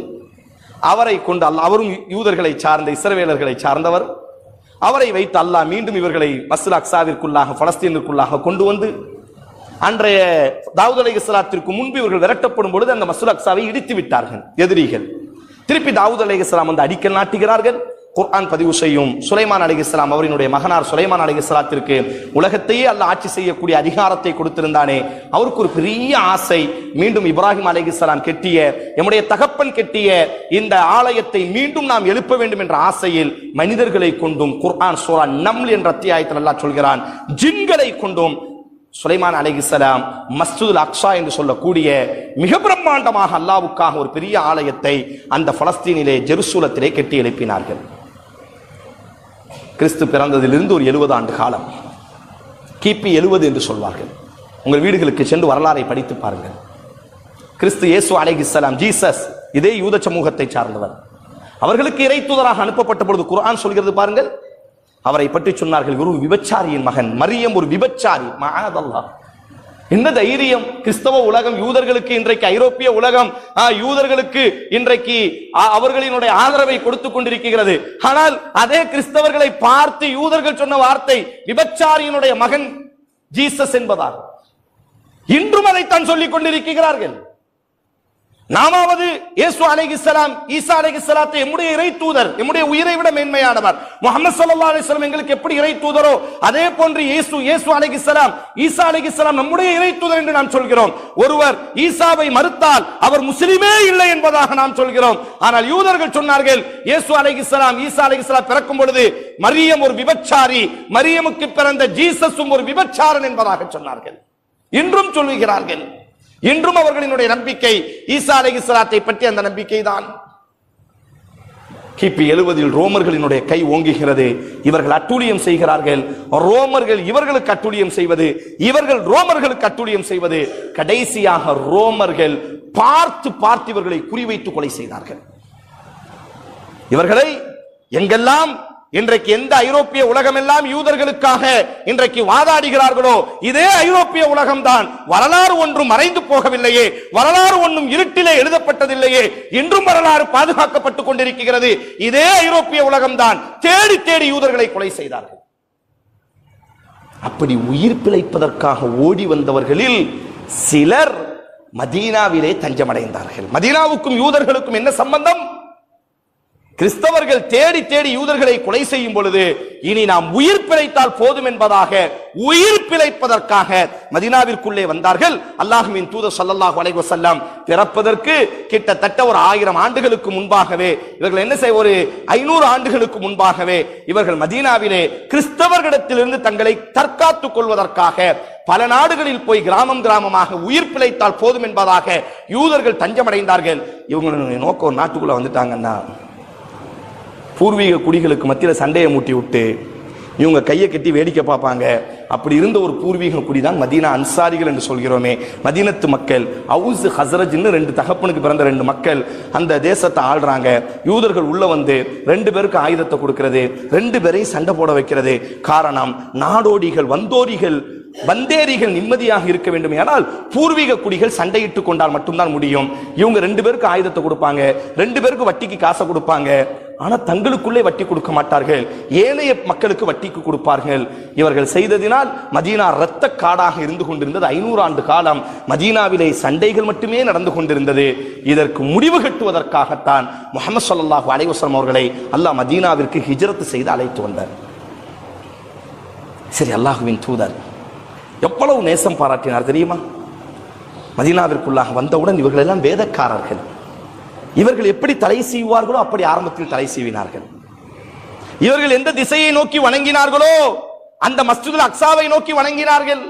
அவரை கொண்டு அல்லாஹ், அவரும் யூதர்களை சார்ந்த இஸ்ரவேலர்களை சார்ந்தவர், அவரை வைத்து அல்லாஹ் மீண்டும் இவர்களை மஸ்ஜித் அக்ஸாவிற்குள்ளாக பலஸ்தீனுக்குள்ளாக கொண்டு வந்து, அன்றைய தாவூத் அலைஹிஸ்ஸலாத்திற்கு முன்பு இவர்கள் விரட்டப்படும் பொழுது அந்த மஸ்ஜித் அக்ஸாவை இடித்து விட்டார்கள் எதிரிகள். திருப்பி தாவூத் அலைஹிஸ்ஸலாம் வந்து அடிக்கல் நாட்டுகிறார்கள். குர்ஆன் பதிவு செய்யும், சுலைமான் அலைஹிஸ்ஸலாம் அவரினுடைய மகனார் சுலைமான் அலைஹிஸ்ஸலாத்திற்கு உலகத்தையே அல்லாஹ் ஆட்சி செய்யக்கூடிய அதிகாரத்தை கொடுத்திருந்தானே, அவருக்கு ஒரு பெரிய ஆசை, மீண்டும் இப்ராஹிம் அலைஹிஸ்ஸலாம் கெட்டிய, நம்முடைய தகப்பன் கெட்டிய இந்த ஆலயத்தை மீண்டும் நாம் எழுப்ப வேண்டும் என்ற ஆசையில் மனிதர்களை கொண்டும், குர்ஆன் சூரா நம்ல் என்ற அத்தியாயத்தில் அல்லாஹ் சொல்கிறான், ஜின்களை கொண்டும் சுலைமான் அலைஹிஸ்ஸலாம் மஸ்ஜிதுல் அக்ஸா என்று சொல்லக்கூடிய மிக பிரம்மாண்டமாக அல்லாஹ்வுக்காக ஒரு பெரிய ஆலயத்தை அந்த பலஸ்தீனிலே ஜெருசலத்திலே கட்டி எழுப்பினார்கள். கிறிஸ்து பிறந்ததிலிருந்து ஒரு 70 ஆண்டு காலம், கிபி 70 என்று சொல்வார்கள். உங்கள் வீடுகளுக்கு சென்று வரலாறை படித்து பாருங்கள். கிறிஸ்து இயேசு அலைஹிஸ்ஸலாம், ஜீசஸ், இதே யூத சமூகத்தை சார்ந்தவர். அவர்களுக்கு இறை தூதராக அனுப்பப்பட்ட பொழுது குர்ஆன் சொல்கிறது பாருங்கள், அவரை பற்றி சொன்னார்கள், ஒரு விபச்சாரியின் மகன், மரியம் ஒரு விபச்சாரி. மஅதல்லாஹ், என்ன தைரியம்! கிறிஸ்தவ உலகம், யூதர்களுக்கு இன்றைக்கு ஐரோப்பிய உலகம் யூதர்களுக்கு இன்றைக்கு அவர்களினுடைய ஆதரவை கொடுத்துக் கொண்டிருக்கிறது. ஆனால் அதே கிறிஸ்தவர்களை பார்த்து யூதர்கள் சொன்ன வார்த்தை விபச்சாரியினுடைய மகன் ஜீசஸ் என்பதால் இன்றும் அதைத்தான் சொல்லிக் கொண்டிருக்கிறார்கள். நாமாவது இயேசு அலைஹிஸ்ஸலாம் ஈசா அலைஹிஸ்ஸலாத்தை எம்முடைய இறை தூதர், எம்முடைய உயிரை விட மேன்மையானவர். முஹம்மது ஸல்லல்லாஹு அலைஹி வஸல்லம் எங்களுக்கு எப்படி இறை தூதரோ அதே போன்று இயேசு அலைஹிஸ்ஸலாம் ஈசா அலைஹிஸ்ஸலாம் நம்முடைய இறை தூதர் என்று நாம் சொல்கிறோம். ஒருவர் ஈசாவை மறுத்தால் அவர் முஸ்லிமே இல்லை என்பதாக நாம் சொல்கிறோம். ஆனால் யூதர்கள் சொன்னார்கள் இயேசு அலைஹிஸ்ஸலாம் ஈசா அலைஹிஸ்ஸலாம் பிறக்கும் பொழுது மரியம் ஒரு விபச்சாரி, மரியமுக்கு பிறந்த ஜீசஸும் ஒரு விபச்சாரன் என்பதாக சொன்னார்கள். இன்றும் சொல்லுகிறார்கள். இன்றும் அவர்களினுடைய நம்பிக்கை ஈசா அலைஹிஸ்ஸலாத்தை பற்றி அந்த நம்பிக்கை தான். கிபி 70 ரோமர்களினுடைய கை ஓங்குகிறது. இவர்கள் அட்டூழியம் செய்கிறார்கள். ரோமர்கள் இவர்களுக்கு அட்டூழியம் செய்வது, இவர்கள் ரோமர்களுக்கு அட்டூழியம் செய்வது. கடைசியாக ரோமர்கள் பார்த்து இவர்களை குறிவைத்து கொலை செய்தார்கள். இவர்களை எங்கெல்லாம் இன்றைக்கு எந்த ஐரோப்பிய உலகம் எல்லாம் யூதர்களுக்காக இன்றைக்கு வாதாடுகிறார்களோ இதே ஐரோப்பிய உலகம்தான். வரலாறு ஒன்றும் மறைந்து போகவில்லையே, வரலாறு ஒன்றும் இருட்டிலே எழுதப்பட்டதில்லையே, இன்றும் வரலாறு பாதுகாக்கப்பட்டுக் கொண்டிருக்கிறது. இதே ஐரோப்பிய உலகம்தான் தேடி தேடி யூதர்களை கொலை செய்தார்கள். அப்படி உயிர் பிழைப்பதற்காக ஓடி வந்தவர்களில் சிலர் மதீனாவிலே தஞ்சமடைந்தார்கள். மதீனாவுக்கும் யூதர்களுக்கும் என்ன சம்பந்தம்? கிறிஸ்தவர்கள் தேடி தேடி யூதர்களை கொலை செய்யும் பொழுது இனி நாம் உயிர் பிழைத்தால் போதும் என்பதாக உயிர் பிழைப்பதற்காக மதீனாவிற்குள்ளே வந்தார்கள். அல்லாஹ்வின் தூதர் ஸல்லல்லாஹு அலைஹி வஸல்லம் பிறப்பதற்கு கிட்டத்தட்ட ஒரு 1000 ஆண்டுகளுக்கு முன்பாகவே இவர்கள் என்ன செய்ய, ஒரு 500 ஆண்டுகளுக்கு முன்பாகவே இவர்கள் மதீனாவிலே கிறிஸ்தவர்களிடத்திலிருந்து தங்களை தற்காத்துக் கொள்வதற்காக பல நாடுகளில் போய் கிராமமாக உயிர் பிழைத்தால் போதும் என்பதாக யூதர்கள் தஞ்சமடைந்தார்கள். இவங்களுடைய நோக்கம் நாட்டுக்குள்ள வந்துட்டாங்கன்னா பூர்வீக குடிகளுக்கு மத்தியில் சண்டையை மூட்டி விட்டு இவங்க கையை கட்டி வேடிக்கை பார்ப்பாங்க. அப்படி இருந்த ஒரு பூர்வீக குடி தான் மதீனா அன்சாரிகள் என்று சொல்கிறோமே. மதீனத்து மக்கள் அவுஸ் ஹஸ்ரஜ்னு 2 தகப்பனுக்கு பிறந்த 2 மக்கள் அந்த தேசத்தை ஆள்றாங்க. யூதர்கள் உள்ள வந்து 2 பேருக்கு ஆயுதத்தை கொடுக்கிறது, 2 பேரையும் சண்டை போட வைக்கிறது. காரணம், நாடோடிகள் வந்தேரிகள் நிம்மதியாக இருக்க வேண்டும். ஆனால் பூர்வீக குடிகள் சண்டையிட்டுக் கொண்டால் மட்டும்தான் முடியும். இவங்க 2 பேருக்கு ஆயுதத்தை கொடுப்பாங்க, 2 பேருக்கு வட்டிக்கு காசை கொடுப்பாங்க. ஆனா தங்களுக்குள்ளே வட்டி கொடுக்க மாட்டார்கள், ஏனைய மக்களுக்கு வட்டிக்கு கொடுப்பார்கள். இவர்கள் செய்ததினால் மதீனா இரத்த காடாக இருந்து கொண்டிருந்தது. 500 ஆண்டு காலம் மதீனாவிலே சண்டைகள் மட்டுமே நடந்து கொண்டிருந்தது. இதற்கு முடிவு கட்டுவதற்காகத்தான் முஹம்மது ஸல்லல்லாஹு அலைஹி வஸல்லம் அவர்களை அல்லாஹ் மதீனாவிற்கு ஹிஜ்ரத் செய்து அழைத்து வந்தார். சரி, அல்லாஹ்வின் தூதர் எவ்வளவு நேசம் பாராட்டினார் தெரியுமா? மதீனாவிற்குள்ளாக வந்தவுடன் இவர்கள் எல்லாம் வேதக்காரர்கள். இவர்கள் எப்படி தலை சீவார்களோ அப்படி ஆரம்பத்தில் தலை சீவினார்கள். இவர்கள் எந்த திசையை நோக்கி வணங்கினார்களோ அந்த மஸ்ஜிதுல் அக்ஸாவை நோக்கி வணங்கினார்கள்.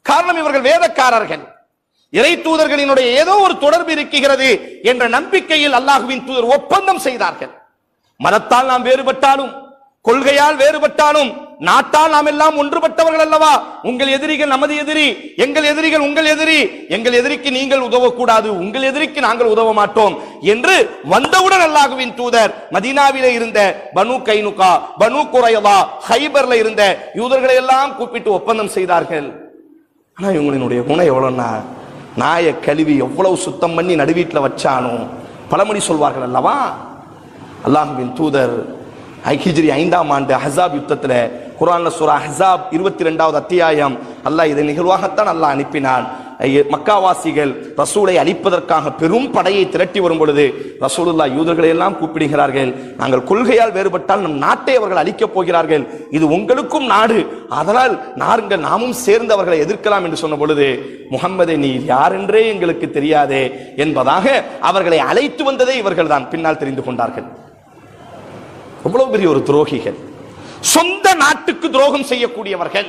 காரணம், இவர்கள் வேதக்காரர்கள். இறை தூதர்களினுடைய ஏதோ ஒரு தொடர்பு இருக்கிறது என்ற நம்பிக்கையில் அல்லாஹ்வின் தூதர் ஒப்பந்தம் செய்தார்கள். மதத்தால் நாம் வேறுபட்டாலும், கொள்கையால் வேறுபட்டாலும், நாட்டால் நாம் எல்லாம் ஒன்றுபட்டவர்கள் அல்லவா? உங்கள் எதிரிகள் நமது எதிரி, எங்கள் எதிரிகள் உங்கள் எதிரி, எங்கள் எதிரிக்கு நீங்கள் உதவக்கூடாது, உங்கள் எதிரிக்கு நாங்கள் உதவ மாட்டோம் என்று வந்தவுடன் அல்லாஹ்வின் தூதர் மதீனாவிலே இருந்த பனு கைனுகா, பனு குரைவா, ஹைபர்ல இருந்த யூதர்களை எல்லாம் கூப்பிட்டு ஒப்பந்தம் செய்தார்கள். ஆனா இவங்களினுடைய குணம் எவ்வளவுன்னா, நாயை கழுவி எவ்வளவு சுத்தம் பண்ணி நடுவீட்டில் வச்சானோ பழமொழி சொல்வார்கள் அல்லவா? அல்லாஹ்வின் தூதர் ஹிஜ்ரி 5ஆம் ஆண்டு அஹ்ஸாப் யுத்தத்தில் குர்ஆன்ல சூரா அஹ்ஸாப் 22வது அத்தியாயம் அல்லாஹ் இதை நிகழ்வாகத்தான் அல்லாஹ் அனுப்பினான். மக்காவாசிகள் ரசூலை அழிப்பதற்காக பெரும் படையை திரட்டி வரும் பொழுது ரசூலுல்லாஹ் யூதர்களை எல்லாம் கூப்பிடுகிறார்கள். நாங்கள் கொள்கையால் வேறுபட்டால் நம் நாட்டை அவர்கள் அழிக்கப் போகிறார்கள், இது உங்களுக்கும் நாடு, அதனால் நாங்கள் நாமும் சேர்ந்து அவர்களை எதிர்க்கலாம் என்று சொன்ன பொழுது, முஹம்மதே நீ யார் என்றே எங்களுக்கு தெரியாதே என்பதாக அவர்களை அழைத்து வந்ததே இவர்கள் தான். பின்னால் தெரிந்து கொண்டார்கள். எவ்வளவு பெரிய ஒரு துரோகிகள், சொந்த நாட்டுக்கு துரோகம் செய்யக்கூடியவர்கள்,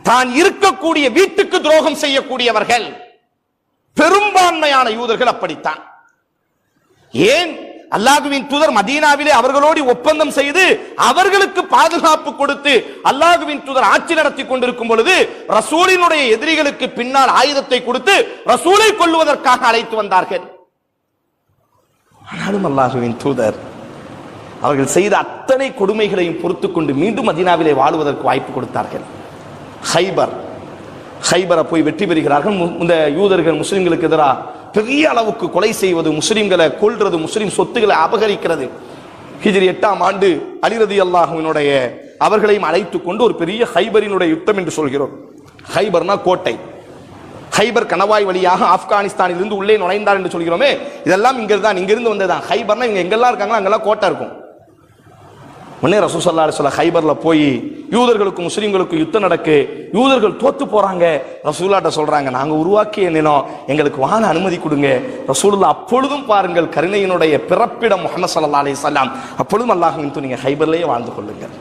தான் இருக்கக்கூடிய வீட்டுக்கு துரோகம் செய்யக்கூடியவர்கள். பெரும்பான்மையான யூதர்கள் அப்படித்தான். ஏன் அல்லாஹ்வின் தூதர் மதீனாவிலே அவர்களோடு ஒப்பந்தம் செய்து அவர்களுக்கு பாதுகாப்பு கொடுத்து அல்லாஹ்வின் தூதர் ஆட்சி நடத்தி கொண்டிருக்கும் பொழுது ரசூலினுடைய எதிரிகளுக்கு பின்னால் ஆயுதத்தை கொடுத்து ரசூலை கொல்லுவதற்காக அழைத்து வந்தார்கள். ஆனாலும் அல்லாஹ்வின் தூதர் அவர்கள் செய்த அத்தனை கொடுமைகளையும் பொறுத்துக் கொண்டு மீண்டும் மதீனாவிலே வாழுவதற்கு வாய்ப்பு கொடுத்தார்கள். ஹைபரை போய் வெற்றி பெறுகிறார்கள். இந்த யூதர்கள் முஸ்லிம்களுக்கு எதிராக பெரிய அளவுக்கு கொலை செய்வது, முஸ்லிம்களை கொல்றது, முஸ்லிம் சொத்துக்களை அபகரிக்கிறது. ஹிஜ்ரி 8ஆம் ஆண்டு அலி ரலியல்லாஹு அன்ஹுடைய அவர்களையும் அழைத்துக் கொண்டு ஒரு பெரிய ஹைபரினுடைய யுத்தம் என்று சொல்கிறோம். ஹைபர்னா கோட்டை. ஹைபர் கணவாய் வழியாக ஆப்கானிஸ்தானில் இருந்து உள்ளே நுழைந்தார் என்று சொல்கிறோமே, இதெல்லாம் இங்கிருந்து வந்ததுதான். ஹைபர்னா இங்க எங்கெல்லாம் இருக்காங்களோ அங்கெல்லாம் கோட்டை இருக்கும். உடனே ரசூல் ஸல்லல்லாஹு அலைஹி வஸல்லம் ஹைபர்ல போய் யூதர்களுக்கும் முஸ்லிம்களுக்கும் யுத்தம் நடக்கு, யூதர்கள் தோத்து போறாங்க. ரசூலுல்லாஹ்ட்ட சொல்றாங்க, நாங்க உருவாக்கிய நிலம், எங்களுக்கு வாழ அனுமதி கொடுங்க. ரசூலுல்லாஹ் அப்பொழுதும் பாருங்கள், கருணையினுடைய பிறப்பிடம் முஹம்மது ஸல்லல்லாஹு அலைஹி வஸல்லம், அப்பொழுதும் அல்லாஹ்வின் தூதர், நீங்க ஹைபர்லயே வாழ்ந்து கொள்ளுங்கள்,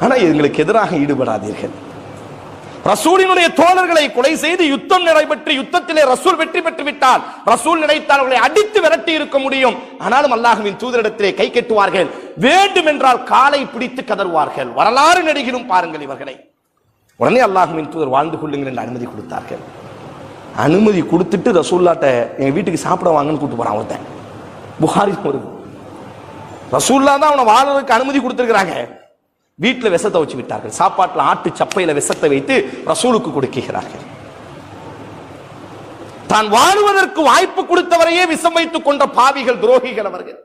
ஆனா எங்களுக்கு எதிராக ஈடுபடாதீர்கள். ரசூலினுடைய தோழர்களை கொலை செய்து யுத்தம் நடைபெற்று யுத்தத்திலே ரசூல் வெற்றி பெற்று விட்டால் ரசூல் நினைத்தார்களை அடித்து விரட்டி இருக்க முடியும். ஆனாலும் அல்லாஹ்வின் தூதரிடத்திலே கை கட்டுவார்கள், வேண்டும் என்றால் காலை பிடித்து கதறுவார்கள். வரலாறு நடிகரும் பாருங்கள் இவர்களை. உடனே அல்லாஹ்வின் தூதர் வாழ்ந்து கொள்ளுங்கள் என்று அனுமதி கொடுத்தார்கள். அனுமதி கொடுத்துட்டு ரசூல்லாட்ட எங்க வீட்டுக்கு சாப்பிட வாங்கன்னு கூட்டு போறான் ஒருத்தன். புகாரி வருது, ரசூல்லா தான் அவனை வாழ்றதுக்கு அனுமதி கொடுத்திருக்கிறாங்க. வீட்டில் விஷத்தை வச்சு விட்டார்கள். சாப்பாட்டில் ஆட்டு சப்பையில விஷத்தை வைத்து ரசூலுக்கு கொடுக்கிறார்கள். தான் வாழுவதற்கு வாய்ப்பு கொடுத்தவரையே விஷம் வைத்துக் கொண்ட பாவிகள், துரோகிகள் அவர்கள்.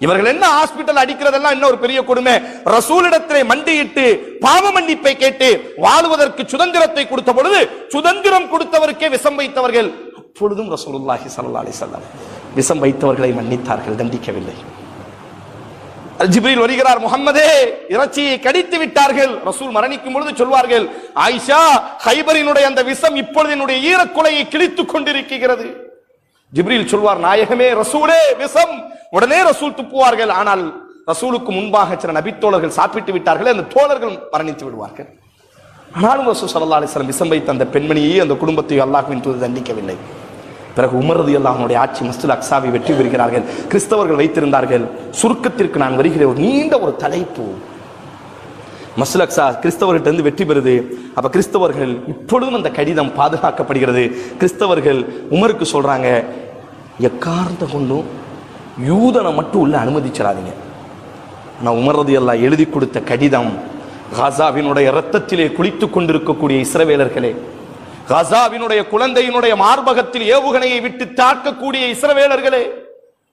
இவர்கள் என்ன ஹாஸ்பிட்டல் அடிக்கிறதெல்லாம் என்ன ஒரு பெரிய கொடுமை. ரசூலிடத்திலே மண்டியிட்டு பாவ மன்னிப்பை கேட்டு வாழுவதற்கு சுதந்திரத்தை கொடுத்த பொழுது சுதந்திரம் கொடுத்தவருக்கே விஷம் வைத்தவர்கள். அப்பொழுதும் ரசூலுல்லாஹி ஸல்லல்லாஹு அலைஹி வஸல்லம் விஷம் வைத்தவர்களை மன்னித்தார்கள், தண்டிக்கவில்லை. ஜிப்ரீல் வருகிறார், முஹம்மதே இறைச்சியை கடித்து விட்டார்கள். ரசூல் மரணிக்கும் பொழுது சொல்வார்கள், ஆயிஷா, ஹைபரினுடைய அந்த விஷம் இப்பொழுது என்னுடைய ஈரக்குலையை கிழித்துக் கொண்டிருக்கிறது. ஜிப்ரீல் சொல்வார், நாயகமே ரசூலே விஷம். உடனே ரசூல் துப்புவார்கள். ஆனால் ரசூலுக்கு முன்பாக சில நபித்தோழர்கள் சாப்பிட்டு விட்டார்கள், அந்த தோழர்கள் மரணித்து விடுவார்கள். ஆனாலும் ரசூல் ஸல்லல்லாஹு அலைஹி வஸல்லம் விஷம் வைத்த அந்த பெண்மணியை, அந்த குடும்பத்தை அல்லாஹ்வின் தூதர் தண்டிக்கவில்லை. பிறகு உமர் ரலியல்லாஹு அன்ஹுடைய ஆட்சி மஸ்ஜிதுல் அக்ஸாவை வெற்றி பெறுகிறார்கள். கிறிஸ்தவர்கள் வைத்திருந்தார்கள். சுருக்கத்திற்கு நான் வருகிற ஒரு நீண்ட ஒரு தலைப்பு. மஸ்ஜிதுல் அக்ஸா கிறிஸ்தவர்கிட்ட இருந்து வெற்றி பெறுது. அப்ப கிறிஸ்தவர்கள் இப்பொழுதும் அந்த கடிதம் பாதுகாக்கப்படுகிறது. கிறிஸ்தவர்கள் உமருக்கு சொல்றாங்க, எக்காரணத்தை கொண்டும் யூதனை மட்டும் உள்ள அனுமதிச்சிடாதீங்க. ஆனா உமர் ரலியல்லாஹு எழுதி கொடுத்த கடிதம், காசாவினுடைய இரத்தத்திலே குளித்துக் கொண்டிருக்கக்கூடிய இஸ்ரவேலர்களே, காசாவினுடைய குழந்தையினுடைய மார்பகத்தில் ஏவுகணையை விட்டு தாக்கக்கூடிய இஸ்ரவேலர்களே,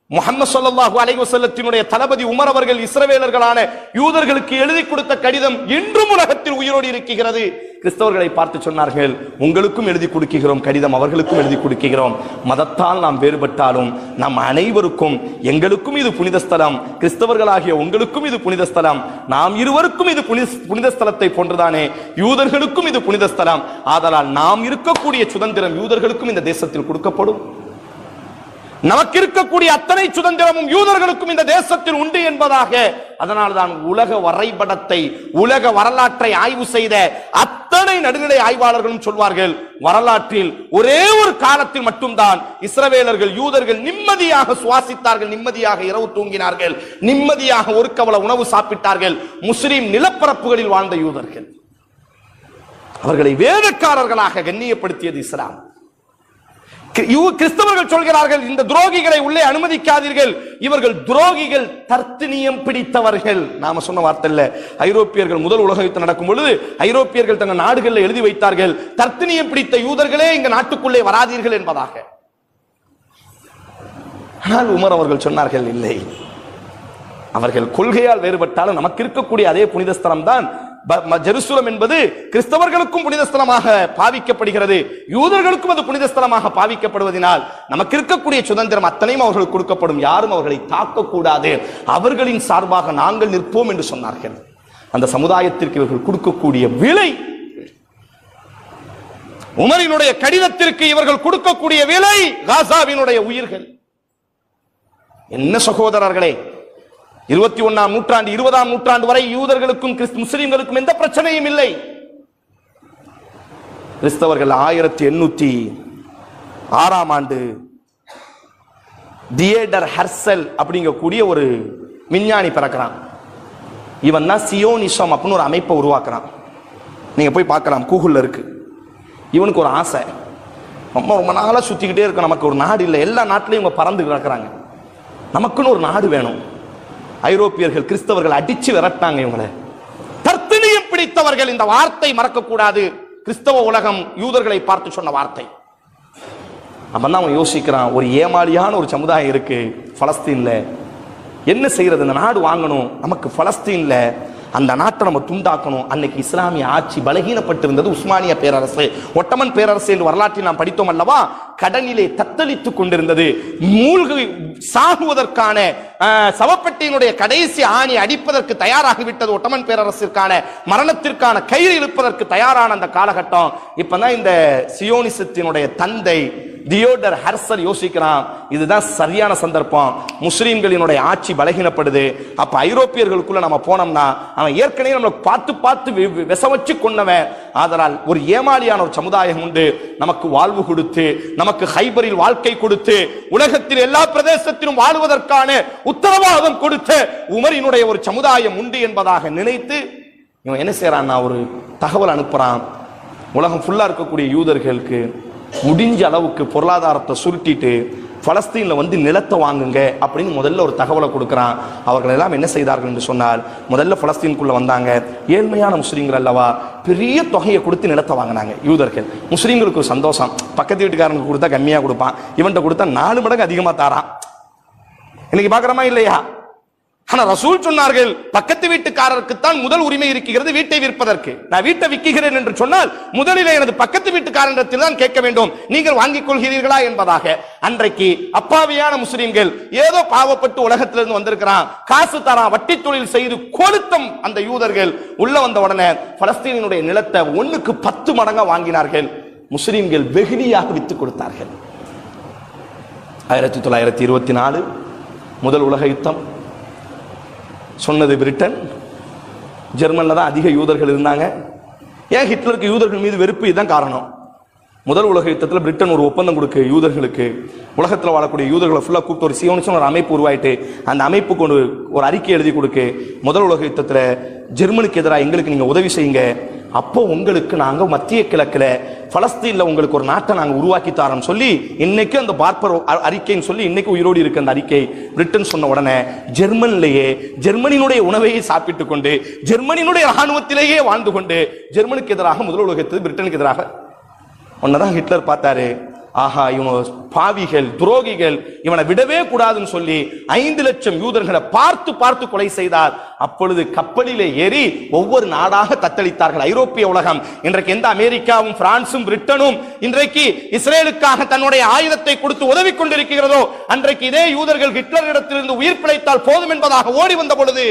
முஹம்மது ஸல்லல்லாஹு அலைஹி வஸல்லத்தினுடைய தளபதி உமர் அவர்கள் இஸ்ரவேலர்களான யூதர்களுக்கு எழுதி கொடுத்த கடிதம் இன்றும் உலகத்தில் உயிரோடு இருக்கிறது. கிறிஸ்தவர்களை பார்த்து சொன்னார்கள், உங்களுக்கும் எழுதி கொடுக்கிறோம் கடிதம், அவர்களுக்கும் எழுதி கொடுக்கிறோம். மதத்தால் நாம் வேறுபட்டாலும் நம் அனைவருக்கும், எங்களுக்கும் இது புனித ஸ்தலம், கிறிஸ்தவர்களாகிய உங்களுக்கும் இது புனித ஸ்தலம், நாம் இருவருக்கும் இது புனித ஸ்தலத்தை போன்றுதானே யூதர்களுக்கும் இது புனித ஸ்தலம். ஆதலால் நாம் இருக்கக்கூடிய சுதந்திரம் யூதர்களுக்கும் இந்த தேசத்தில் கொடுக்கப்படும். நமக்கு இருக்கக்கூடிய அத்தனை சுதந்திரமும் யூதர்களுக்கும் இந்த தேசத்தில் உண்டு என்பதாக. அதனால்தான் உலக வரைபடத்தை, உலக வரலாற்றை ஆய்வு செய்த அத்தனை நடுநிலை ஆய்வாளர்களும் சொல்வார்கள், வரலாற்றில் ஒரே ஒரு காலத்தில் மட்டும்தான் இஸ்ரவேலர்கள், யூதர்கள் நிம்மதியாக சுவாசித்தார்கள், நிம்மதியாக இரவு தூங்கினார்கள், நிம்மதியாக ஒரு கவள உணவு சாப்பிட்டார்கள். முஸ்லிம் நிலப்பரப்புகளில் வாழ்ந்த யூதர்கள், அவர்களை வேதக்காரர்களாக கண்ணியப்படுத்தியது இஸ்லாம். கிறிஸ்தவர்கள் சொல்கிறார்கள், இந்த துரோகிகளை உள்ளே அனுமதிக்காதீர்கள், இவர்கள் துரோகிகள், தர்த்தினியம் பிடித்தவர்கள். நாம சொன்ன வார்த்தை இல்ல. ஐரோப்பியர்கள் முதல் உலக யுத்தம் நடக்கும் பொழுது ஐரோப்பியர்கள் தங்கள் நாடுகளில் எழுதி வைத்தார்கள், தர்த்தினியம் பிடித்த யூதர்களே இங்க நாட்டுக்குள்ளே வராதீர்கள் என்பதாக. ஆனால் உமர் அவர்கள் சொன்னார்கள், இல்லை, அவர்கள் கொள்கையால் வேறுபட்டாலும் நமக்கு இருக்கக்கூடிய அதே புனித ஸ்தலம் தான் ஜெருசலம் என்பது கிறிஸ்தவர்களுக்கும் புனித ஸ்தலமாக பாவிக்கப்படுகிறது, யூதர்களுக்கும் அது புனித ஸ்தலமாக பாவிக்கப்படுவதனால் நமக்கு இருக்கக்கூடிய சுதந்திரம் அத்தனையும் அவர்களுக்கு கொடுக்கப்படும். யாரும் அவர்களை தாக்கக்கூடாது, அவர்களின் சார்பாக நாங்கள் நிற்போம் என்று சொன்னார்கள். அந்த சமுதாயத்திற்கு இவர்கள் கொடுக்கக்கூடிய விலை, உமரினுடைய கடிதத்திற்கு இவர்கள் கொடுக்கக்கூடிய விலை காசாவினுடைய உயிர்கள். என்ன சகோதரர்களே, 21ஆம் நூற்றாண்டு 20ஆம் நூற்றாண்டு வரை யூதர்களுக்கும் முஸ்லிம்களுக்கும் எந்த பிரச்சனையும் இல்லை. கிறிஸ்தவர்கள் 1806ஆம் ஆண்டு தியேடர் ஹெர்சல் அப்படிங்கக்கூடிய ஒரு விஞ்ஞானி பிறக்கிறான். இவன் தான் சியோனிசம் அப்படின்னு ஒரு அமைப்பை உருவாக்குறான். நீங்க போய் பார்க்கலாம், கூகுள்ல இருக்கு. இவனுக்கு ஒரு ஆசை, ரொம்ப நாளா சுத்திக்கிட்டே இருக்கு, நமக்கு ஒரு நாடு இல்லை, எல்லா நாட்டிலையும் இவங்க பறந்து கிடக்குறாங்க, நமக்குன்னு ஒரு நாடு வேணும். ஐரோப்பியர்கள் கிறிஸ்தவர்கள் அடிச்சு விரட்டாங்க இவங்களை, தர்த்தினியம் பிடித்தவர்கள். இந்த வார்த்தை மறக்க கூடாது, கிறிஸ்தவ உலகம் யூதர்களை பார்த்து சொன்ன வார்த்தை. அப்பதான் அவன் யோசிக்கிறான், ஒரு ஏமாளியான ஒரு சமுதாயம் இருக்கு பலஸ்தீன்ல, என்ன செய்யறது, இந்த நாடு வாங்கணும், நமக்கு பலஸ்தீன்ல அந்த நாட்டை நம்ம துண்டாக்கணும். அன்னைக்கு இஸ்லாமிய ஆட்சி பலகீனப்பட்டிருந்தது. உஸ்மானிய பேரரசு, ஒட்டமன் பேரரசு என்று வரலாற்றில் நாம் படித்தோம் அல்லவா, கடனிலே தத்தளித்துக் கொண்டிருந்தது. மூழ்கி சாகுவதற்கான சவப்பெட்டியினுடைய கடைசி ஆணி அடிப்பதற்கு தயாராகிவிட்டது. ஒட்டமன் பேரரசிற்கான மரணத்திற்கான கயிறு இழுப்பதற்கு தயாரான அந்த காலகட்டம். இப்பதான் இந்த சியோனிசத்தினுடைய தந்தை தியோடர் ஹெர்சல் யோசிக்கிறான், இதுதான் சரியான சந்தர்ப்பம், முஸ்லிம்களினுடைய ஆட்சி பலகீனப்படுது. அப்ப ஐரோப்பியர்களுக்குள்ள நம்ம போனோம்னா அவன் ஏற்கனவே நம்மளை பார்த்து பார்த்து விசவச்சு கொண்டவன். ஆதலால் ஒரு ஏமாளியான ஒரு சமுதாயம் உண்டு, நமக்கு வாழ்வு கொடுத்து, நமக்கு ஹைபரில் வாழ்க்கை கொடுத்து, உலகத்தில் எல்லா பிரதேசத்திலும் வாழ்வதற்கான உத்தரவாதம் கொடுத்த உமரினுடைய ஒரு சமுதாயம் உண்டு என்பதாக நினைத்து இவன் என்ன செய்யறான், ஒரு தகவல் அனுப்புறான். உலகம் ஃபுல்லா இருக்கக்கூடிய யூதர்களுக்கு முடிஞ்ச அளவுக்கு பொருளாதாரத்தை சுருட்டிட்டு பலஸ்தீன்ல வந்து நிலத்தை வாங்குங்க அப்படின்னு முதல்ல ஒரு தகவலை கொடுக்கிறான். அவர்கள் எல்லாம் என்ன செய்தார்கள் என்று சொன்னால், முதல்ல பலஸ்தீனுக்குள்ள வந்தாங்க. ஏழ்மையான முஸ்லீம்கள் அல்லவா, பெரிய தொகையை கொடுத்து நிலத்தை வாங்கினாங்க யூதர்கள். முஸ்லீம்களுக்கு ஒரு சந்தோஷம், பக்கத்து வீட்டுக்காரனுக்கு கொடுத்தா கம்மியா கொடுப்பான், இவன்கிட்ட கொடுத்தா 4 மடங்கு அதிகமா தாரான். இன்னைக்கு பாக்குறமா இல்லையா? ஆனா ரசூல் சொன்னார்கள், பக்கத்து வீட்டுக்காரருக்குத்தான் முதல் உரிமை இருக்கிறது வீட்டை விற்பதற்கு. நான் வீட்டை விற்கிறேன் என்று சொன்னால் முதலிலே எனது பக்கத்து வீட்டுக்காரனிடத்தில் தான் கேட்க வேண்டும், நீங்கள் வாங்கிக் கொள்கிறீர்களா என்பதாக. அன்றைக்கு அப்பாவியான முஸ்லிம்கள் ஏதோ பாவப்பட்டு உலகத்திலிருந்து வந்திருக்கிறான், காசு தரான், வட்டி தொழில் செய்து கொளுத்தம் அந்த யூதர்கள் உள்ள வந்த உடனே பலஸ்தீனினுடைய நிலத்தை 1க்கு 10 மடங்கா வாங்கினார்கள். முஸ்லிம்கள் வெகுளியாக வித்துக் கொடுத்தார்கள். 1924 முதல் உலக யுத்தம். சொன்னது பிரிட்டன், ஜெர்மன்ல தான் அதிக யூதர்கள் இருந்தாங்க. ஏன் ஹிட்லருக்கு யூதர்கள் மீது வெறுப்பு? இதுதான் காரணம். முதல் உலக யுத்தத்தில் பிரிட்டன் ஒரு ஒப்பந்தம் கொடுக்கு யூதர்களுக்கு, உலகத்தில் வாழக்கூடிய யூதர்களை ஃபுல்லாக கூப்பிட்டு ஒரு சியோனிசம் ஒரு அமைப்பு உருவாயிட்டு அந்த அமைப்புக்கு ஒரு அறிக்கை எழுதி கொடுக்கு, முதல் உலக யுத்தத்தில் ஜெர்மனுக்கு எதிராக எங்களுக்கு நீங்க உதவி செய்யுங்க, அப்போ உங்களுக்கு நாங்க மத்திய கிழக்குல பலஸ்தீன்ல உங்களுக்கு ஒரு நாட்டை நாங்க உருவாக்கி தரோம் சொல்லி இன்னைக்கு அந்த பார்ப்பர் அறிக்கைன்னு சொல்லி இன்னைக்கு உயிரோடு இருக்கு அந்த அறிக்கை. பிரிட்டன் சொன்ன உடனே ஜெர்மனிலேயே ஜெர்மனியினுடைய உணவையே சாப்பிட்டு கொண்டு ஜெர்மனியினுடைய ராணுவத்திலேயே வாழ்ந்து கொண்டு ஜெர்மனுக்கு எதிராக முதல் உலகத்தில் பிரிட்டனுக்கு எதிராக ஒன்னதான் ஹிட்லர் பார்த்தாரு. ஆஹா, இவன் பாவிகள், துரோகிகள், இவனை விடவே கூடாதுன்னு சொல்லி 5 லட்சம் யூதர்களை பார்த்து பார்த்து கொலை செய்தார். அப்பொழுது கப்பலிலே ஏறி ஒவ்வொரு நாடாக தத்தளித்தார்கள் ஐரோப்பிய உலகம். இன்றைக்கு எந்த அமெரிக்காவும் பிரான்சும் பிரிட்டனும் இன்றைக்கு இஸ்ரேலுக்காக தன்னுடைய ஆயுதத்தை கொடுத்து உதவி கொண்டிருக்கிறதோ, அன்றைக்கு இதே யூதர்கள் ஹிட்லரிடத்திலிருந்து உயிர் பிழைத்தால் போதும் என்பதாக ஓடி வந்த பொழுது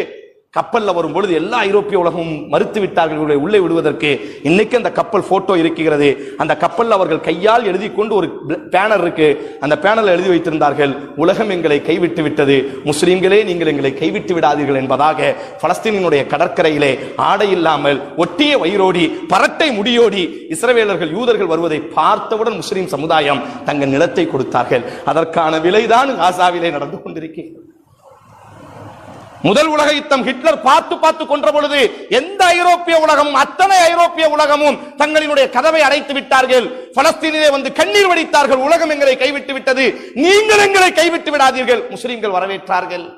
கப்பல்ல வரும் பொழுது எல்லா ஐரோப்பிய உலகமும் மறுத்து விட்டார்கள் உள்ளே விடுவதற்கு. இன்னைக்கு அந்த கப்பல் போட்டோ இருக்கிறது. அந்த கப்பல் அவர்கள் கையால் எழுதி கொண்டு ஒரு பேனர் இருக்கு, அந்த பேனர்ல எழுதி வைத்திருந்தார்கள், உலகம் எங்களை கைவிட்டு விட்டது, முஸ்லிம்களே நீங்கள் எங்களை கைவிட்டு விடாதீர்கள் என்பதாக. பலஸ்தீனினுடைய கடற்கரையிலே ஆடை இல்லாமல் ஒட்டிய வயிறோடி பரட்டை முடியோடி இஸ்ரவேலர்கள் யூதர்கள் வருவதை பார்த்தவுடன் முஸ்லிம் சமுதாயம் தங்கள் நிலத்தை கொடுத்தார்கள். அதற்கான விலைதான் காசாவிலே நடந்து கொண்டிருக்கிறது. முதல் உலக யுத்தம் ஹிட்லர் பார்த்து பார்த்து கொன்ற பொழுது எந்த ஐரோப்பிய உலகமும் அத்தனை ஐரோப்பிய உலகமும் தங்களினுடைய கதவை அடைத்து விட்டார்கள். பலஸ்தீனிலே வந்து கண்ணீர் வடித்தார்கள், உலகம் எங்களை கைவிட்டு விட்டது, நீங்கள் எங்களை கைவிட்டு விடாதீர்கள். முஸ்லிம்கள் வரவேற்றார்கள்.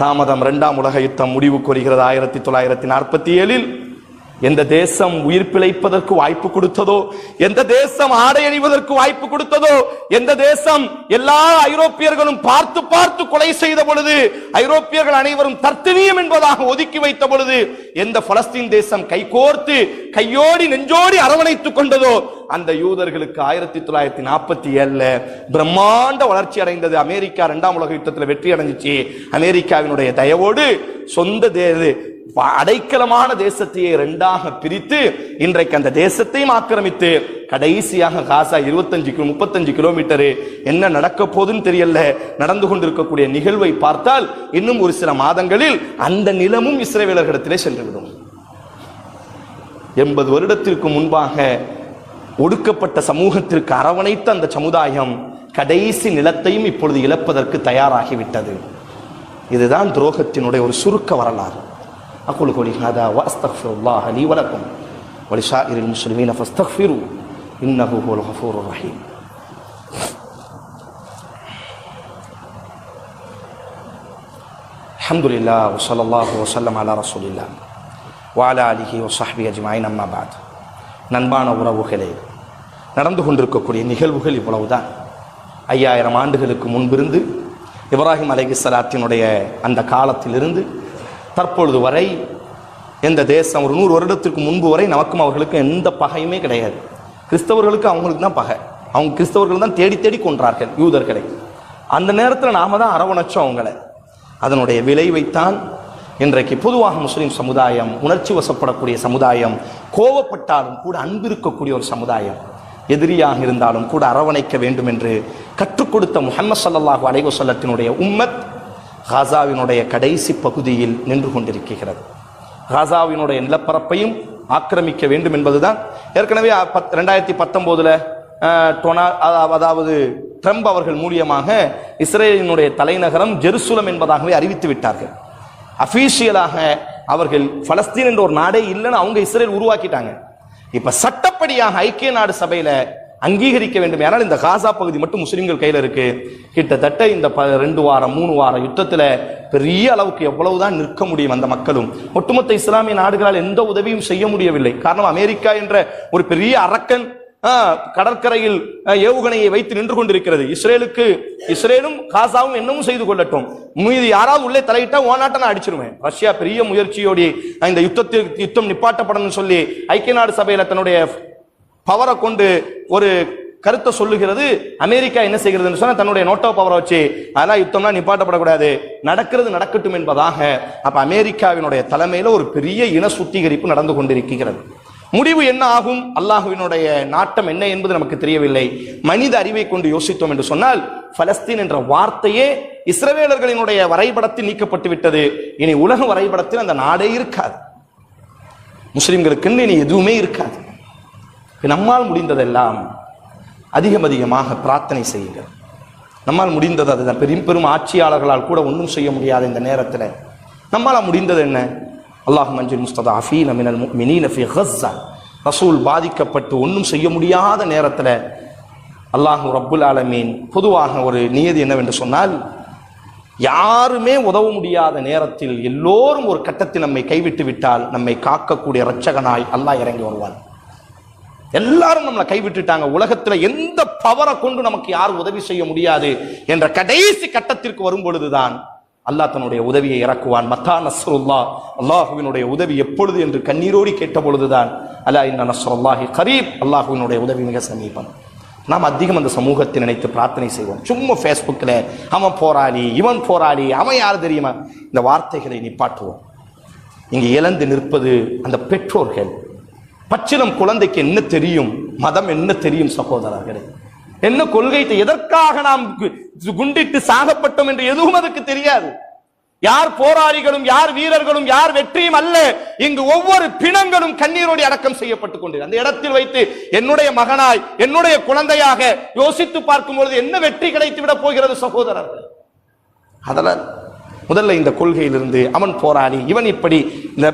தாமதம். 2ஆம் உலக யுத்தம் முடிவுக்கு வருகிறது 1947. எந்த தேசம் உயிர் பிழைப்பதற்கு வாய்ப்பு கொடுத்ததோ, எந்த தேசம் ஆடை அணிவதற்கு வாய்ப்பு கொடுத்ததோ, எந்த தேசம் எல்லா ஐரோப்பியர்களும் பார்த்து பார்த்து கொலை செய்த பொழுது, ஐரோப்பியர்கள் அனைவரும் தர்த்தனியம் என்பதாக ஒதுக்கி வைத்த பொழுது, எந்த பலஸ்தீன் தேசம் கைகோர்த்து கையோடி நெஞ்சோடி அரவணைத்துக் கொண்டதோ, அந்த யூதர்களுக்கு 1947 பிரம்மாண்ட வளர்ச்சி அடைந்தது. அமெரிக்கா 2ஆம் உலக யுத்தத்தில் வெற்றி அடைஞ்சிச்சு. அமெரிக்காவினுடைய தயவோடு சொந்த அடைக்கலமான தேசத்தையே 2ஆக பிரித்து இன்றைக்கு அந்த தேசத்தையும் ஆக்கிரமித்து கடைசியாக காசா 35 கிலோமீட்டர் என்ன நடக்க போதுன்னு தெரியல. நடந்து கொண்டிருக்கக்கூடிய நிகழ்வை பார்த்தால் இன்னும் ஒரு சில மாதங்களில் அந்த நிலமும் இஸ்ரவேலர்களிடத்திலே சென்றுவிடும். 80 வருடத்திற்கு முன்பாக ஒடுக்கப்பட்ட சமூகத்திற்கு அரவணைத்த அந்த சமுதாயம் கடைசி நிலத்தையும் இப்பொழுது இழப்பதற்கு தயாராகிவிட்டது. இதுதான் துரோகத்தினுடைய ஒரு சுருக்க வரலாறு. أقول قولي هذا وأستغفر الله لي ولكم ولسائر المسلمين فاستغفروا إنه هو الغفور الرحيم. الحمد لله وصلى الله وسلم على رسول الله وعلى آله وصحبه أجمعين. أما بعد, நண்பான உறவுகளே, நடந்து கொண்டிருக்கக்கூடிய நிகழ்வுகள் இவ்வளவுதான். 5000 ஆண்டுகளுக்கு முன்பிருந்து இப்ராஹிம் அலைஹிஸ்ஸலாத்தினுடைய அந்த காலத்திலிருந்து தற்பொழுது வரை எந்த தேசம் ஒரு 100 வருடத்திற்கு முன்பு வரை நமக்கும் அவர்களுக்கும் எந்த பகையுமே கிடையாது. கிறிஸ்தவர்களுக்கு அவங்களுக்கு தான் பகை. அவங்க கிறிஸ்தவர்கள் தான் தேடி தேடி கொன்றார்கள் யூதர்களை. அந்த நேரத்தில் நாம தான் அரவணைச்சோம் அவங்களை. அதனுடைய விளைவைத்தான் இன்றைக்கு பொதுவாக முஸ்லிம் சமுதாயம் உணர்ச்சி வசப்படக்கூடிய சமுதாயம், கோவப்பட்டாலும் கூட அன்பிருக்கக்கூடிய ஒரு சமுதாயம், எதிரியாக இருந்தாலும் கூட அரவணைக்க வேண்டும் என்று கற்றுக் கொடுத்த முஹம்மது ஸல்லல்லாஹு அலைஹி வஸல்லத்தினுடைய உம்மத் காசாவினுடைய கடைசி பகுதியில் நின்று கொண்டிருக்கிறது. காசாவினுடைய நிலப்பரப்பையும் ஆக்கிரமிக்க வேண்டும் என்பதுதான் ஏற்கனவே 2019 அதாவது ட்ரம்ப் அவர்கள் மூலியமாக இஸ்ரேலினுடைய தலைநகரம் ஜெருசலம் என்பதாகவே அறிவித்து விட்டார்கள். அபிஷியலாக அவர்கள் பலஸ்தீன் என்ற ஒரு நாடே இல்லைன்னு அவங்க இஸ்ரேல் உருவாக்கிட்டாங்க. இப்ப சட்டப்படியாக ஐக்கிய நாடு சபையில அங்கீகரிக்க வேண்டும். ஆனால் இந்த காசா பகுதி மட்டும் முஸ்லிம்கள் கையில இருக்கு. கிட்டத்தட்ட இந்த 2 வாரம் 3 வார யுத்தத்துல பெரிய அளவுக்கு எவ்வளவுதான் நிற்க முடியும் அந்த மக்களும். ஒட்டுமொத்த இஸ்லாமிய நாடுகளால் எந்த உதவியும் செய்ய முடியவில்லை. காரணம், அமெரிக்கா என்ற ஒரு பெரிய அரக்கன் கடற்கரையில் ஏவுகணையை வைத்து நின்று கொண்டிருக்கிறது. இஸ்ரேலும் காசாவும் என்னமும் செய்து கொள்ளட்டும், மீது யாராவது உள்ளே தலையிட்டா ஓநாட்ட நான் அடிச்சிருவேன். ரஷ்யா பெரிய முயற்சியோடு இந்த யுத்தம் நிப்பாட்டப்படணும் சொல்லி ஐக்கிய நாடு சபையில தன்னுடைய பவரை கொண்டு ஒரு கருத்தை சொல்லுகிறது. அமெரிக்கா என்ன செய்கிறது சொன்னா தன்னுடைய நோட்டோ பவரை வச்சு அதெல்லாம் யுத்தம்னா நிப்பாட்டப்படக்கூடாது, நடக்கிறது நடக்கட்டும் என்பதாக. அப்ப அமெரிக்காவினுடைய தலைமையில ஒரு பெரிய இன சுத்திகரிப்பு நடந்து கொண்டிருக்கிறது. முடிவு என்ன ஆகும், அல்லாஹ்வினுடைய நாட்டம் என்ன என்பது நமக்கு தெரியவில்லை. மனித அறிவை கொண்டு யோசித்தோம் என்று சொன்னால் பலஸ்தீன் என்ற வார்த்தையே இஸ்ரவேலர்களினுடைய வரைபடத்தில் நீக்கப்பட்டு விட்டது. இனி உலக வரைபடத்தில் அந்த நாடே இருக்காது. முஸ்லிம்களுக்கு இனி எதுவுமே இருக்காது. நம்மால் முடிந்ததெல்லாம் அதிகமாக பிரார்த்தனை செய்யுங்கள். நம்மால் முடிந்தது அதுதான். பெரும் ஆட்சியாளர்களால் கூட ஒன்றும் செய்ய முடியாத இந்த நேரத்தில் நம்மால் முடிந்தது என்ன? அல்லாஹும்ம அன்ஜில் முஸ்ததஅஃபீன மினல் முஃமினீன ஃபீ கஸ்ஸா. ரசூல் பாதிக்கப்பட்டு ஒன்றும் செய்ய முடியாத நேரத்தில் அல்லாஹ் ரப்புல் ஆலமீன் பொதுவாக ஒரு நியதி என்னவென்று சொன்னால், யாருமே உதவ முடியாத நேரத்தில் எல்லோரும் ஒரு கட்டத்தில் நம்மை கைவிட்டு விட்டால் நம்மை காக்கக்கூடிய இரட்சகனாய் அல்லாஹ் இறங்கி வருவான். எல்லாரும் நம்மளை கைவிட்டுட்டாங்க, உலகத்துல எந்த பவரை கொண்டு நமக்கு யாரும் உதவி செய்ய முடியாது என்ற கடைசி கட்டத்திற்கு வரும் பொழுதுதான் அல்லாஹ் தன்னுடைய உதவியை இறக்குவான். மத்தா நஸ்ருல்லாஹ், அல்லாஹுவினுடைய உதவி எப்பொழுது என்று கண்ணீரோடி கேட்ட பொழுதுதான் அலா இன்ன நஸ்ருல்லாஹி கரீப், அல்லாஹுவினுடைய உதவி மிக சமீபம். நாம் அதிகம் அந்த சமூகத்தை நினைத்து பிரார்த்தனை செய்வோம். சும்மா ஃபேஸ்புக்கில் அவன் போராளி, இவன் போராளி, அவன் யார் தெரியுமா, இந்த வார்த்தைகளை நிப்பாட்டுவோம். இங்கு இழந்து நிற்பது அந்த பெற்றோர்கள். பச்சிலம் குழந்தைக்கு என்ன தெரியும், மதம் என்ன தெரியும் சகோதரர்களே, என்ன கொள்கை, எதற்காக நாம் குண்டிட்டு சாகப்பட்டோம் என்று எதுவும் அதுக்கு தெரியாது. யார் போராளிகளும் யார் வீரர்களும் யார் வெற்றியும் அல்ல. இங்கு ஒவ்வொரு பிணங்களும் கண்ணீரோடு அடக்கம் செய்யப்பட்டுக் கொண்டு அந்த இடத்தில் வைத்து என்னுடைய மகனாய் என்னுடைய குழந்தையாக யோசித்து பார்க்கும் பொழுது என்ன வெற்றி கிடைத்து விட போகிறது சகோதரர்கள். அதனால் முதல்ல இந்த கொள்கையிலிருந்து அவன் போராளி இவன் இப்படி இந்த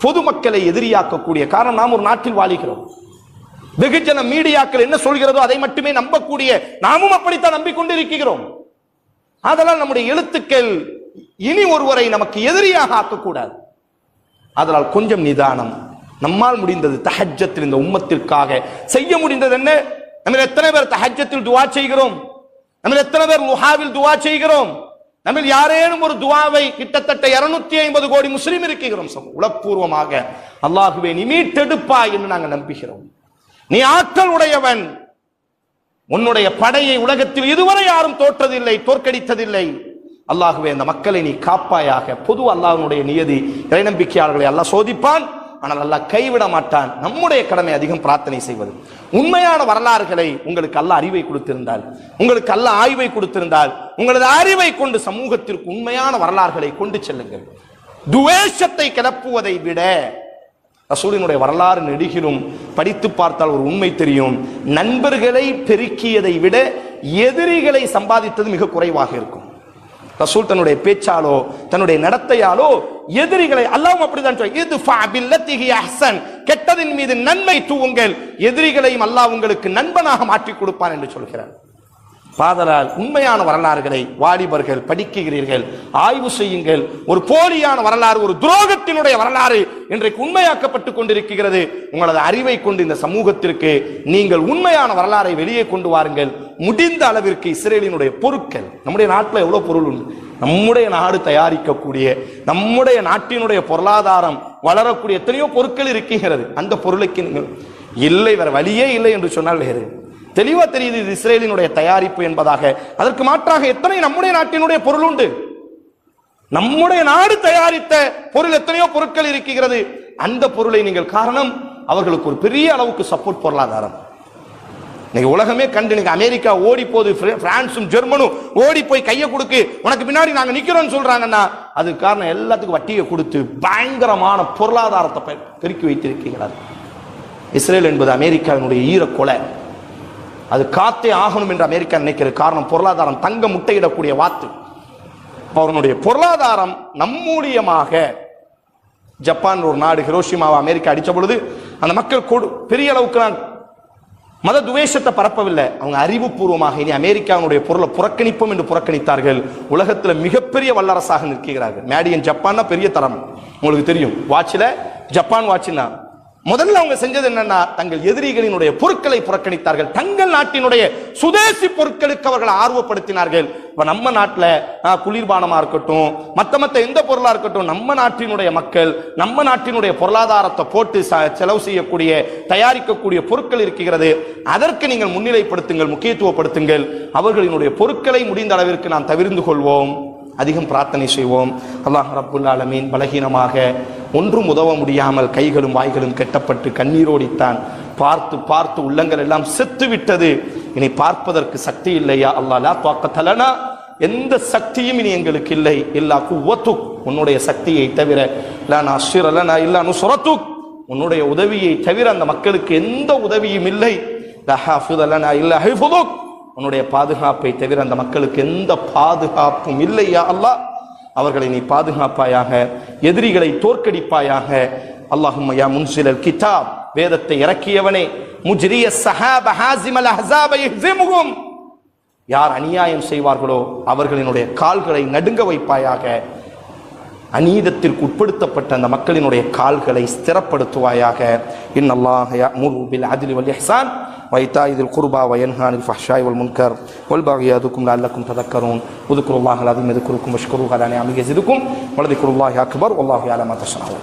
பொதுமக்களை எதிரியாக்கக்கூடிய காரணம், நாம் ஒரு நாட்டில் வாழுகிறோம். வெகுஜன மீடியாக்கள் என்ன சொல்கிறதோ அதை மட்டுமே நம்பக்கூடிய நாமும் அப்படித்தான் நம்பிக்கொண்டிருக்கிறோம். அதனால் நம்முடைய எழுத்துக்கள் இனி ஒருவரை நமக்கு எதிரியாக ஆக்கக்கூடாது. அதனால் கொஞ்சம் நிதானம். நம்மால் முடிந்தது தஹஜ்ஜத்தில் இந்த உம்மத்திற்காக செய்ய முடிந்தது என்ன? நம்ம எத்தனை பேர் தஹஜ்ஜத்தில் துஆ செய்கிறோம்? நம்ம எத்தனை பேர் லுஹாவில் துஆ செய்கிறோம்? நம்ம யாரேனும் ஒரு துஆவை கிட்டத்தட்ட 250 கோடி முஸ்லிம் இருக்கிறோம். உளப்பூர்வமாக அல்லாஹ்வே நீ மீட்டெடுப்பாய் என்று நாங்கள் நம்புகிறோம். நீ ஆற்றல் உடையவன், உன்னுடைய படையை உலகத்தில் இதுவரை யாரும் தோற்றதில்லை, தோற்கடித்ததில்லை. அல்லாஹ்வே அந்த மக்களை நீ காப்பாயாக. பொது அல்லாஹ்வுடைய நியதி, இறை நம்பிக்கையாளர்களை அல்லாஹ் சோதிப்பான், ஆனால் அல்லாஹ் கைவிட மாட்டான். நம்முடைய கடமை அதிகம் பிரார்த்தனை செய்வது. உண்மையான வரலாறுகளை உங்களுக்கு அல்லாஹ் அறிவை கொடுத்திருந்தால், உங்களுக்கு அல்லாஹ் ஆய்வை கொடுத்திருந்தால், உங்களது அறிவை கொண்டு சமூகத்திற்கு உண்மையான வரலாறுகளை கொண்டு செல்லுங்கள். துவேஷத்தை கிளப்புவதை விட ரசூலினுடைய வரலாறு நெடுகிலும் படித்து பார்த்தால் ஒரு உண்மை தெரியும். நண்பர்களை பெருக்கியதை விட எதிரிகளை சம்பாதித்தது மிக குறைவாக இருக்கும். ரசூல் தன்னுடைய பேச்சாலோ தன்னுடைய நடத்தையாலோ எதிரிகளை, அல்லாஹ்வும் அப்படிதான் சொல்றான், கெட்டதின் மீது நன்மை தூவுங்கள், எதிரிகளையும் அல்லாஹ் உங்களுக்கு நண்பனாக மாற்றி கொடுப்பான் என்று சொல்கிறார். பாதலால் உண்மையான வரலாறுகளை வாலிபர்கள் படிக்கிறீர்கள், ஆய்வு செய்யுங்கள். ஒரு போலியான வரலாறு, ஒரு துரோகத்தினுடைய வரலாறு இன்றைக்கு உண்மையாக்கப்பட்டு கொண்டிருக்கிறது. உங்களது அறிவை கொண்டு இந்த சமூகத்திற்கு நீங்கள் உண்மையான வரலாறை வெளியே கொண்டு வாருங்கள். முடிந்த அளவிற்கு இஸ்ரேலினுடைய பொருட்கள், நம்முடைய நாட்டில் எவ்வளவு பொருள் உண்டு, நம்முடைய நாடு தயாரிக்கக்கூடிய நம்முடைய நாட்டினுடைய பொருளாதாரம் வளரக்கூடிய எத்தனையோ பொருட்கள் இருக்கிறது. அந்த பொருளுக்கு நீங்கள் இல்லை, வேற வழியே இல்லை என்று சொன்னால் வேறு தெளிவா தெரியுது இது இஸ்ரேலினுடைய தயாரிப்பு என்பதாக. அதற்கு மாற்றாக எத்தனை நம்முடைய நாட்டினுடைய பொருள் உண்டு. நம்முடைய நாடு தயாரித்த பொருள் எத்தனையோ பொருட்கள் இருக்கிறது. அந்த பொருளை நீங்கள் காரணம் அவர்களுக்கு ஒரு பெரிய அளவுக்கு சப்போர்ட் பொருளாதாரம். இன்னைக்கு உலகமே கண்டு இன்னைக்கு அமெரிக்கா ஓடி போகுது, பிரான்சும் ஜெர்மனும் ஓடி போய் கையை கொடுக்கு உனக்கு பின்னாடி நாங்க நிக்கிறோம்னு சொல்றாங்கன்னா அது காரணம் எல்லாத்துக்கும் வட்டியை கொடுத்து பயங்கரமான பொருளாதாரத்தை பெருக்கி வைத்திருக்கிறார். இஸ்ரேல் என்பது அமெரிக்காவினுடைய ஈரக்கொலை. அது காத்தே ஆகணும் என்று அமெரிக்கா நினைக்கிறது. காரணம் பொருளாதாரம், தங்க முட்டையிடக்கூடிய வாத்து. அவனுடைய பொருளாதாரம் நம்மூலியமாக ஜப்பான் ஒரு நாடு ஹிரோஷிமாவை அமெரிக்கா அடிச்ச பொழுது அந்த மக்கள் பெரிய அளவுக்கு மத துவேஷத்தை பரப்பவில்லை. அவங்க அறிவுபூர்வமாக இனி அமெரிக்காவுடைய பொருளை புறக்கணிப்போம் என்று புறக்கணித்தார்கள். உலகத்தில் மிகப்பெரிய வல்லரசாக நிற்கிறார்கள். மேடியன் ஜப்பான்னா பெரிய தரம் உங்களுக்கு தெரியும். வாட்சில் ஜப்பான் வாட்சினா முதல்ல அவங்க செஞ்சது என்னன்னா தங்கள் எதிரிகளினுடைய பொருட்களை புறக்கணித்தார்கள். தங்கள் நாட்டினுடைய சுதேசி பொருட்களுக்கு அவர்கள் ஆர்வப்படுத்தினார்கள். இப்ப நம்ம நாட்டில் குளிர்பானமா இருக்கட்டும், மத்த எந்த பொருளா இருக்கட்டும், நம்ம நாட்டினுடைய மக்கள் நம்ம நாட்டினுடைய பொருளாதாரத்தை போட்டு செலவு செய்யக்கூடிய தயாரிக்கக்கூடிய பொருட்கள் இருக்கிறது. அதற்கு நீங்கள் முன்னிலைப்படுத்துங்கள், முக்கியத்துவப்படுத்துங்கள். அவர்களினுடைய பொருட்களை முடிந்த அளவிற்கு நாம் தவிர்த்து கொள்வோம், அதிகம் பிரார்த்தனை செய்வோம். அல்லாஹ் ரப்புல் ஆலமீன் பலகீனமாக ஒன்றும் உதவ முடியாமல் கைகளும் வாய்களும் கெட்டப்பட்டு கண்ணீரோடித்தான். பார்த்து பார்த்து உள்ளங்கள் எல்லாம் செத்து விட்டது. இனி பார்ப்பதற்கு சக்தி இல்லையா அல்லாஹ், லா த்வாக்கத லனா, எந்த சக்தியும் இனி எங்களுக்கு இல்லை. இல்லா குவத்துக், உன்னுடைய சக்தியை தவிர. லா நாஸிர லனா இல்லா நுஸ்ரத்துக், உன்னுடைய உதவியை தவிர அந்த மக்களுக்கு எந்த உதவியும் இல்லை. லா ஹாஃபித லனா இல்லா ஹிஃபுதுக், உன்னுடைய பாதுகாப்பை தவிர அந்த மக்களுக்கு எந்த பாதுகாப்பும் இல்லையா அல்லாஹ், அவர்களை நீ பாதுகாப்பாயாக, எதிரிகளை தோற்கடிப்பாயாக. அல்லாஹும்ம யா முன்சிலல் கிதாப், வேதத்தை இறக்கியவனே, முஜ்ரிய ஸஹாப ஹாஸிமல் அஹ்ஸாப யஹ்ஸிமுஹும், யார் அநியாயம் செய்வார்களோ அவர்களினுடைய கால்களை நடுங்க வைப்பாயாக. அநீதத்திற்கு உட்படுத்தப்பட்ட அந்த மக்களினுடைய கால்களை ஸ்திரப்படுத்துவாயாக. இன்னல்லாஹ யஅமுரு பில் அத்லி வல் இஹ்சான் وإيتاء ذي القربى وينهى عن الفحشاء والمنكر والبغي يعظكم لعلكم تذكرون اذكروا الله العظيم يذكركم واشكروه على نعمه يزدكم ولذكر الله أكبر والله يعلم ما تصنعون.